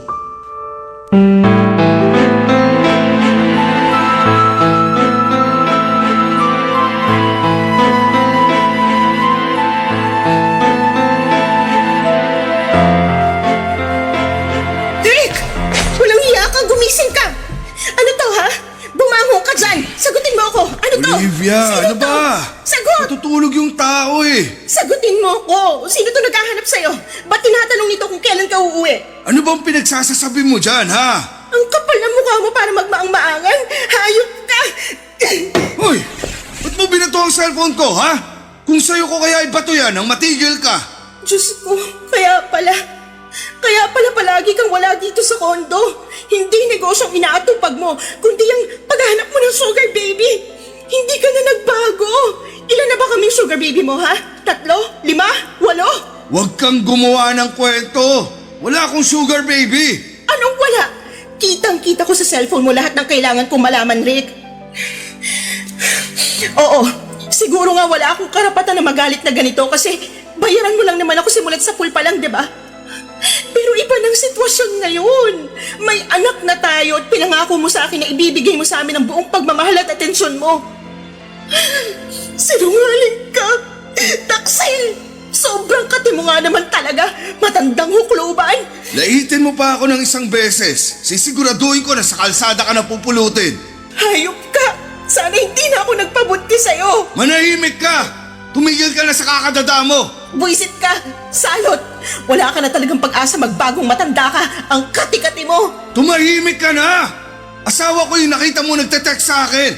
Rick! Walang hiya ka! Gumising ka! Ano to, ha? Bumangon ka dyan! Sagutin mo ako! Ano to? Olivia, Sino ano to? ba? Sagot! Natutulog yung tao eh. Sagutin mo ako! Sino to naghahanap sa'yo? Ba't tinatanong nito kung kailan ka uuwi? Ano bang pinagsasasabi mo dyan, ha? Ang kapal ng mukha mo para magmaang-maangan! Hayop ka! Hoy, ba't mo binato ang cellphone ko, ha? Kung sa'yo ko kaya ibato yan, nang matigil ka. Diyos ko, kaya pala palagi kang wala dito sa kondo. Hindi negosyong inaatupag mo, kundi ang paghahanap mo ng sugar baby. Hindi ka na nagbago. Ilan na ba kaming sugar baby mo, ha? 3, 5, 8? Huwag kang gumawa ng kwento. Wala akong sugar baby. Anong wala? Kitang-kita ko sa cellphone mo lahat ng kailangan kong malaman, Rick. Oo, siguro nga wala akong karapatan na magalit na ganito kasi bayaran mo lang naman ako simulat sa pool pa lang, di ba? Pero iba ng sitwasyon ngayon. May anak na tayo at pinangako mo sa akin na ibibigay mo sa amin ang buong pagmamahal at atensyon mo. Sinungaling ka! Taksil! Sobrang kati mo nga naman talaga. Matandang hukluban. Laitin mo pa ako ng isang beses. Sisiguraduhin ko na sa kalsada ka na pupulutin. Hayop ka! Sana hindi na ako nagpabunti sa'yo. Manahimik ka! Tumigil ka na sa kakadada mo! Buisit ka! Salot! Wala ka na talagang pag-asa magbagong matanda ka. Ang kati-kati mo. Tumahimik ka na! Asawa ko yung nakita mo nagte-text sa akin.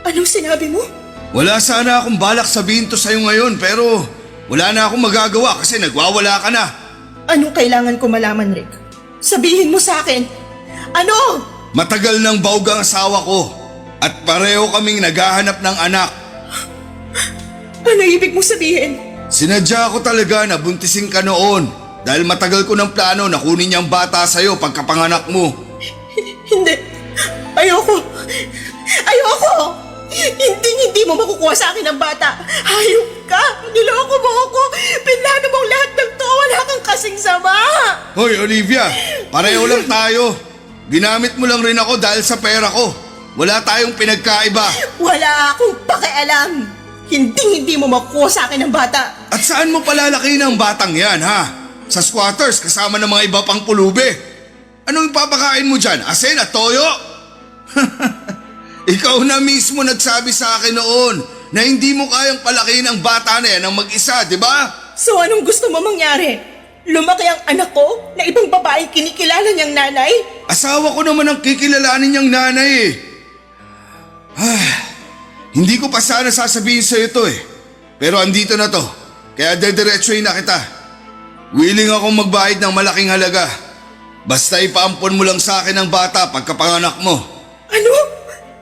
Anong sinabi mo? Wala sana akong balak sabihin to sa'yo ngayon pero wala na akong magagawa kasi nagwawala ka na. Anong kailangan ko malaman, Rick? Sabihin mo sa akin. Ano? Matagal nang baog ang asawa ko at pareho kaming naghahanap ng anak. Ano ibig mo sabihin? Sinadya ko talaga na buntisin ka noon dahil matagal ko ng plano na kunin niyang bata sa'yo pagkapanganak mo. Hindi. Ayoko. Hindi mo makukuha sa akin ang bata. Hayop ka. Niloko mo ako. Pinlano mong lahat ng to. Wala kang kasing sama. Hoy Olivia, pareho lang tayo. Ginamit mo lang rin ako dahil sa pera ko. Wala tayong pinagkaiba. Wala akong pakialam. Hindi mo makukuha sa akin ang bata. At saan mo palalaki ng batang yan, ha? Sa squatters kasama ng mga iba pang pulube. Anong ipapakain mo dyan? Asin at toyo? Ikaw na mismo nagsabi sa akin noon na hindi mo kayang palakihin ang bata na yan ng mag-isa, di ba? So anong gusto mo mangyari? Lumaki ang anak ko na ibang babae kinikilala niyang nanay? Asawa ko naman ang kikilalanin niyang nanay eh. Hindi ko pa sana sasabihin sa'yo ito eh. Pero andito na to. Kaya dediretsuhin na kita. Willing akong magbayad ng malaking halaga. Basta ipaampon mo lang sa akin ang bata pagkapanganak mo. Ano?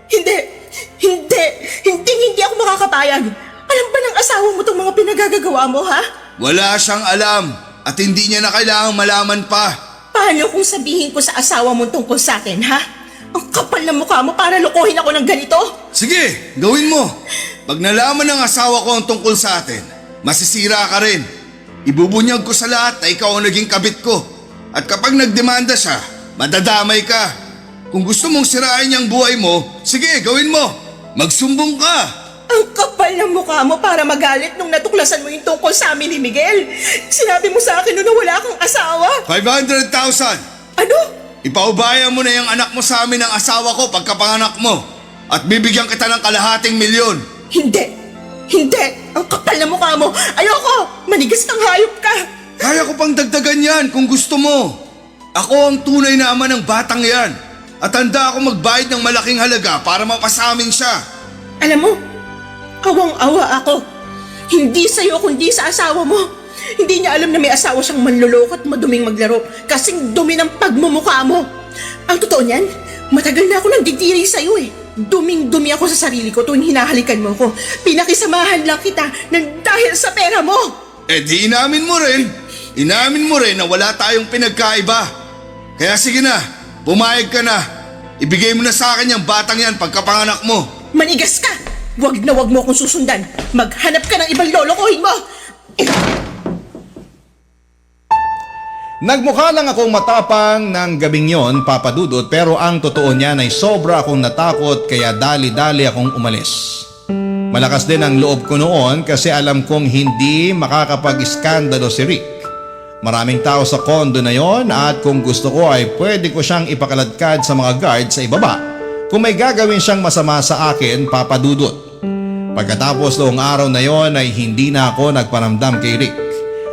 Hindi! Hindi ako makakapayag! Alam ba ng asawa mo itong mga pinagagagawa mo, ha? Wala siyang alam at hindi niya na kailangang malaman pa. Paano kung sabihin ko sa asawa mo tungkol sa akin, ha? Ang kapal na mukha mo para lokohin ako ng ganito? Sige, gawin mo. Pag nalaman ng asawa ko ang tungkol sa atin, masisira ka rin. Ibubunyag ko sa lahat na ikaw ang naging kabit ko. At kapag nagdemanda siya, madadamay ka. Kung gusto mong sirain niyang buhay mo, sige, gawin mo. Magsumbong ka. Ang kapal ng mukha mo para magalit nung natuklasan mo yung tungkol sa amin ni Miguel. Sinabi mo sa akin noon na wala kang asawa. 500,000. Ano? Ipaubayan mo na yung anak mo sa amin ng asawa ko pagkapanganak mo. At bibigyan kita ng kalahating milyon. Hindi! Ang kapal na mukha mo! Ayoko! Manigas kang hayop ka! Kaya ko pang dagdagan yan kung gusto mo. Ako ang tunay na ama ng batang yan. At handa ako magbayad ng malaking halaga para mapasamin siya. Alam mo, awang-awa ako. Hindi sa'yo kundi sa asawa mo. Hindi niya alam na may asawa siyang manluloko at maduming maglaro kasing dumi ng pagmumukha mo. Ang totoo niyan, matagal na ako nagdidiri sa'yo eh. Duming-dumi ako sa sarili ko tuwing hinahalikan mo ko. Pinakisamahan lang kita ng dahil sa pera mo. Eh di inamin mo rin. Inamin mo rin na wala tayong pinagkaiba. Kaya sige na, pumayag ka na. Ibigay mo na sa akin yung batang yan pagkapanganak mo. Manigas ka! Wag na wag mo akong susundan. Maghanap ka ng ibang lolokohin mo. Nagmukha lang akong matapang ng gabing yon, Papa Dudut, pero ang totoo niyan ay sobra akong natakot kaya dali-dali akong umalis. Malakas din ang loob ko noon kasi alam kong hindi makakapag-iskandalo si Rick. Maraming tao sa kondo na yon at kung gusto ko ay pwede ko siyang ipakaladkad sa mga guard sa ibaba kung may gagawin siyang masama sa akin, Papa Dudut. Pagkatapos noong araw na yon ay hindi na ako nagparamdam kay Rick.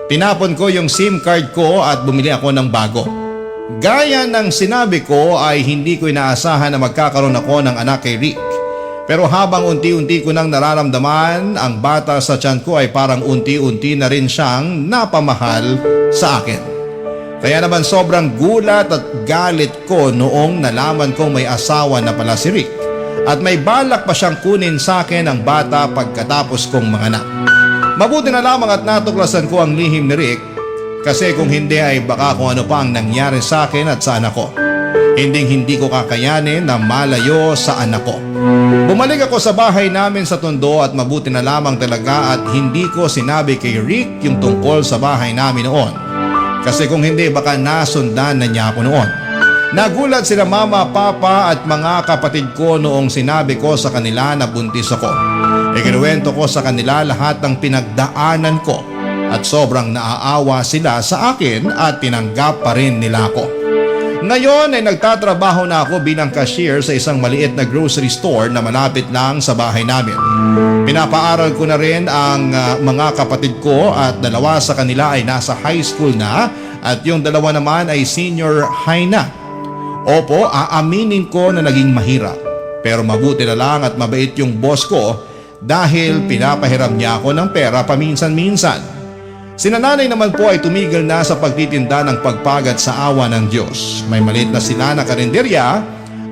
Tinapon ko yung SIM card ko at bumili ako ng bago. Gaya ng sinabi ko ay hindi ko inaasahan na magkakaroon ako ng anak kay Rick. Pero habang unti-unti ko nang nararamdaman, ang bata sa tiyan ko ay parang unti-unti na rin siyang napamahal sa akin. Kaya naman sobrang gulat at galit ko noong nalaman kong may asawa na pala si Rick at may balak pa siyang kunin sa akin ang bata pagkatapos kong manganak. Mabuti na lamang at natuklasan ko ang lihim ni Rick kasi kung hindi ay baka kung ano pa ang nangyari sa akin at sa anak ko. Hindi ko kakayanin na malayo sa anak ko. Bumalik ako sa bahay namin sa Tondo at mabuti na lamang talaga at hindi ko sinabi kay Rick yung tungkol sa bahay namin noon. Kasi kung hindi baka nasundan na niya ako noon. Nagulat sila mama, papa at mga kapatid ko noong sinabi ko sa kanila na buntis ako. Ikinuwento ko sa kanila lahat ng pinagdaanan ko at sobrang naaawa sila sa akin at tinanggap pa rin nila ako. Ngayon ay nagtatrabaho na ako bilang cashier sa isang maliit na grocery store na malapit lang sa bahay namin. Pinapaaral ko na rin ang mga kapatid ko at dalawa sa kanila ay nasa high school na at yung dalawa naman ay senior high na. Opo, aaminin ko na naging mahirap. Pero mabuti na lang at mabait yung boss ko dahil pinapahiram niya ako ng pera paminsan-minsan. Sina nanay naman po ay tumigil na sa pagtitinda ng pagpagat sa awa ng Diyos. May maliit na sila na karinderya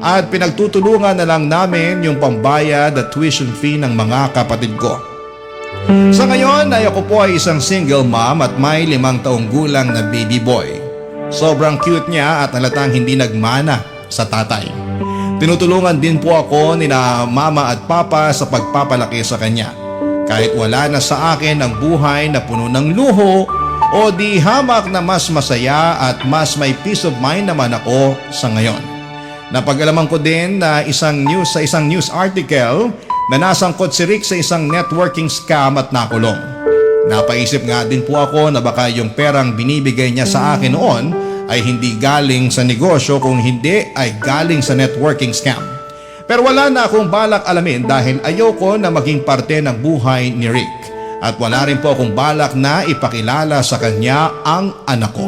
at pinagtutulungan na lang namin yung pambayad at tuition fee ng mga kapatid ko. Sa ngayon ay ako po ay isang single mom at may 5 taong gulang na baby boy. Sobrang cute niya at halatang hindi nagmana sa tatay. Tinutulungan din po ako ni na mama at papa sa pagpapalaki sa kanya. Kahit wala na sa akin ang buhay na puno ng luho o di hamak na mas masaya at mas may peace of mind naman ako sa ngayon. Napag-alaman ko din na sa isang news article na nasangkot si Rick sa isang networking scam at nakulong. Napaisip nga din po ako na baka yung perang binibigay niya sa akin noon ay hindi galing sa negosyo kung hindi ay galing sa networking scam. Pero wala na akong balak alamin dahil ayoko na maging parte ng buhay ni Rick. At wala rin po akong balak na ipakilala sa kanya ang anak ko.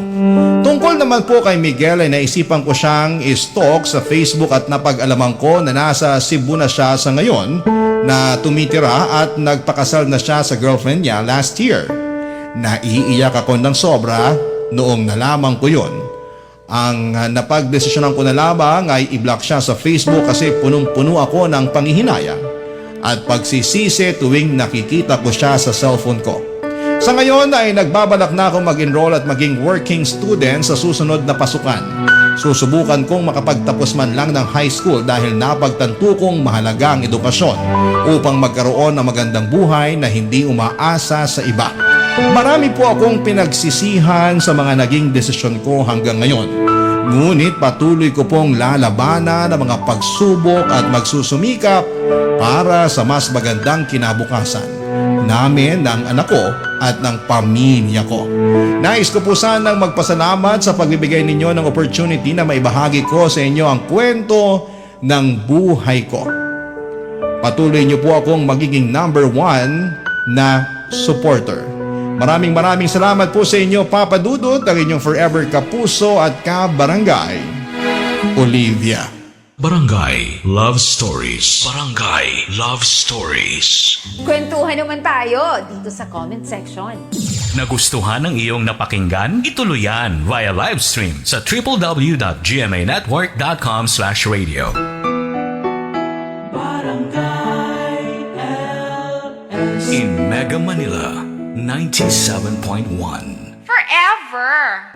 Tungkol naman po kay Miguel ay naisipan ko siyang i-stalk sa Facebook at napag-alaman ko na nasa Cebu na siya sa ngayon na tumitira at nagpakasal na siya sa girlfriend niya last year. Naiiyak ako ng sobra noong nalaman ko yun. Ang napagdesisyonan ko na lamang ay i-block siya sa Facebook kasi punong-puno ako ng panghihinayang at pagsisisi tuwing nakikita ko siya sa cellphone ko. Sa ngayon ay nagbabalak na akong mag-enroll at maging working student sa susunod na pasukan. Susubukan kong makapagtapos man lang ng high school dahil napagtanto kong mahalaga ang edukasyon upang magkaroon ng magandang buhay na hindi umaasa sa iba. Marami po akong pinagsisihan sa mga naging desisyon ko hanggang ngayon. Ngunit patuloy ko pong lalabanan ang mga pagsubok at magsusumikap para sa mas magandang kinabukasan namin, ng anak ko at ng pamilya ko. Nais ko po sanang magpasalamat sa pagbibigay ninyo ng opportunity na maibahagi ko sa inyo ang kwento ng buhay ko. Patuloy niyo po akong magiging number 1 na supporter. Maraming salamat po sa inyo, Papa Dudut, ang inyong forever kapuso at kabarangay, Olivia. Barangay Love Stories. Barangay Love Stories. Kwentuhan naman tayo dito sa comment section. Nagustuhan ng iyong napakinggan? Ituloy yan via live stream sa www.gmanetwork.com/radio. In Mega Manila, 97.1. Forever!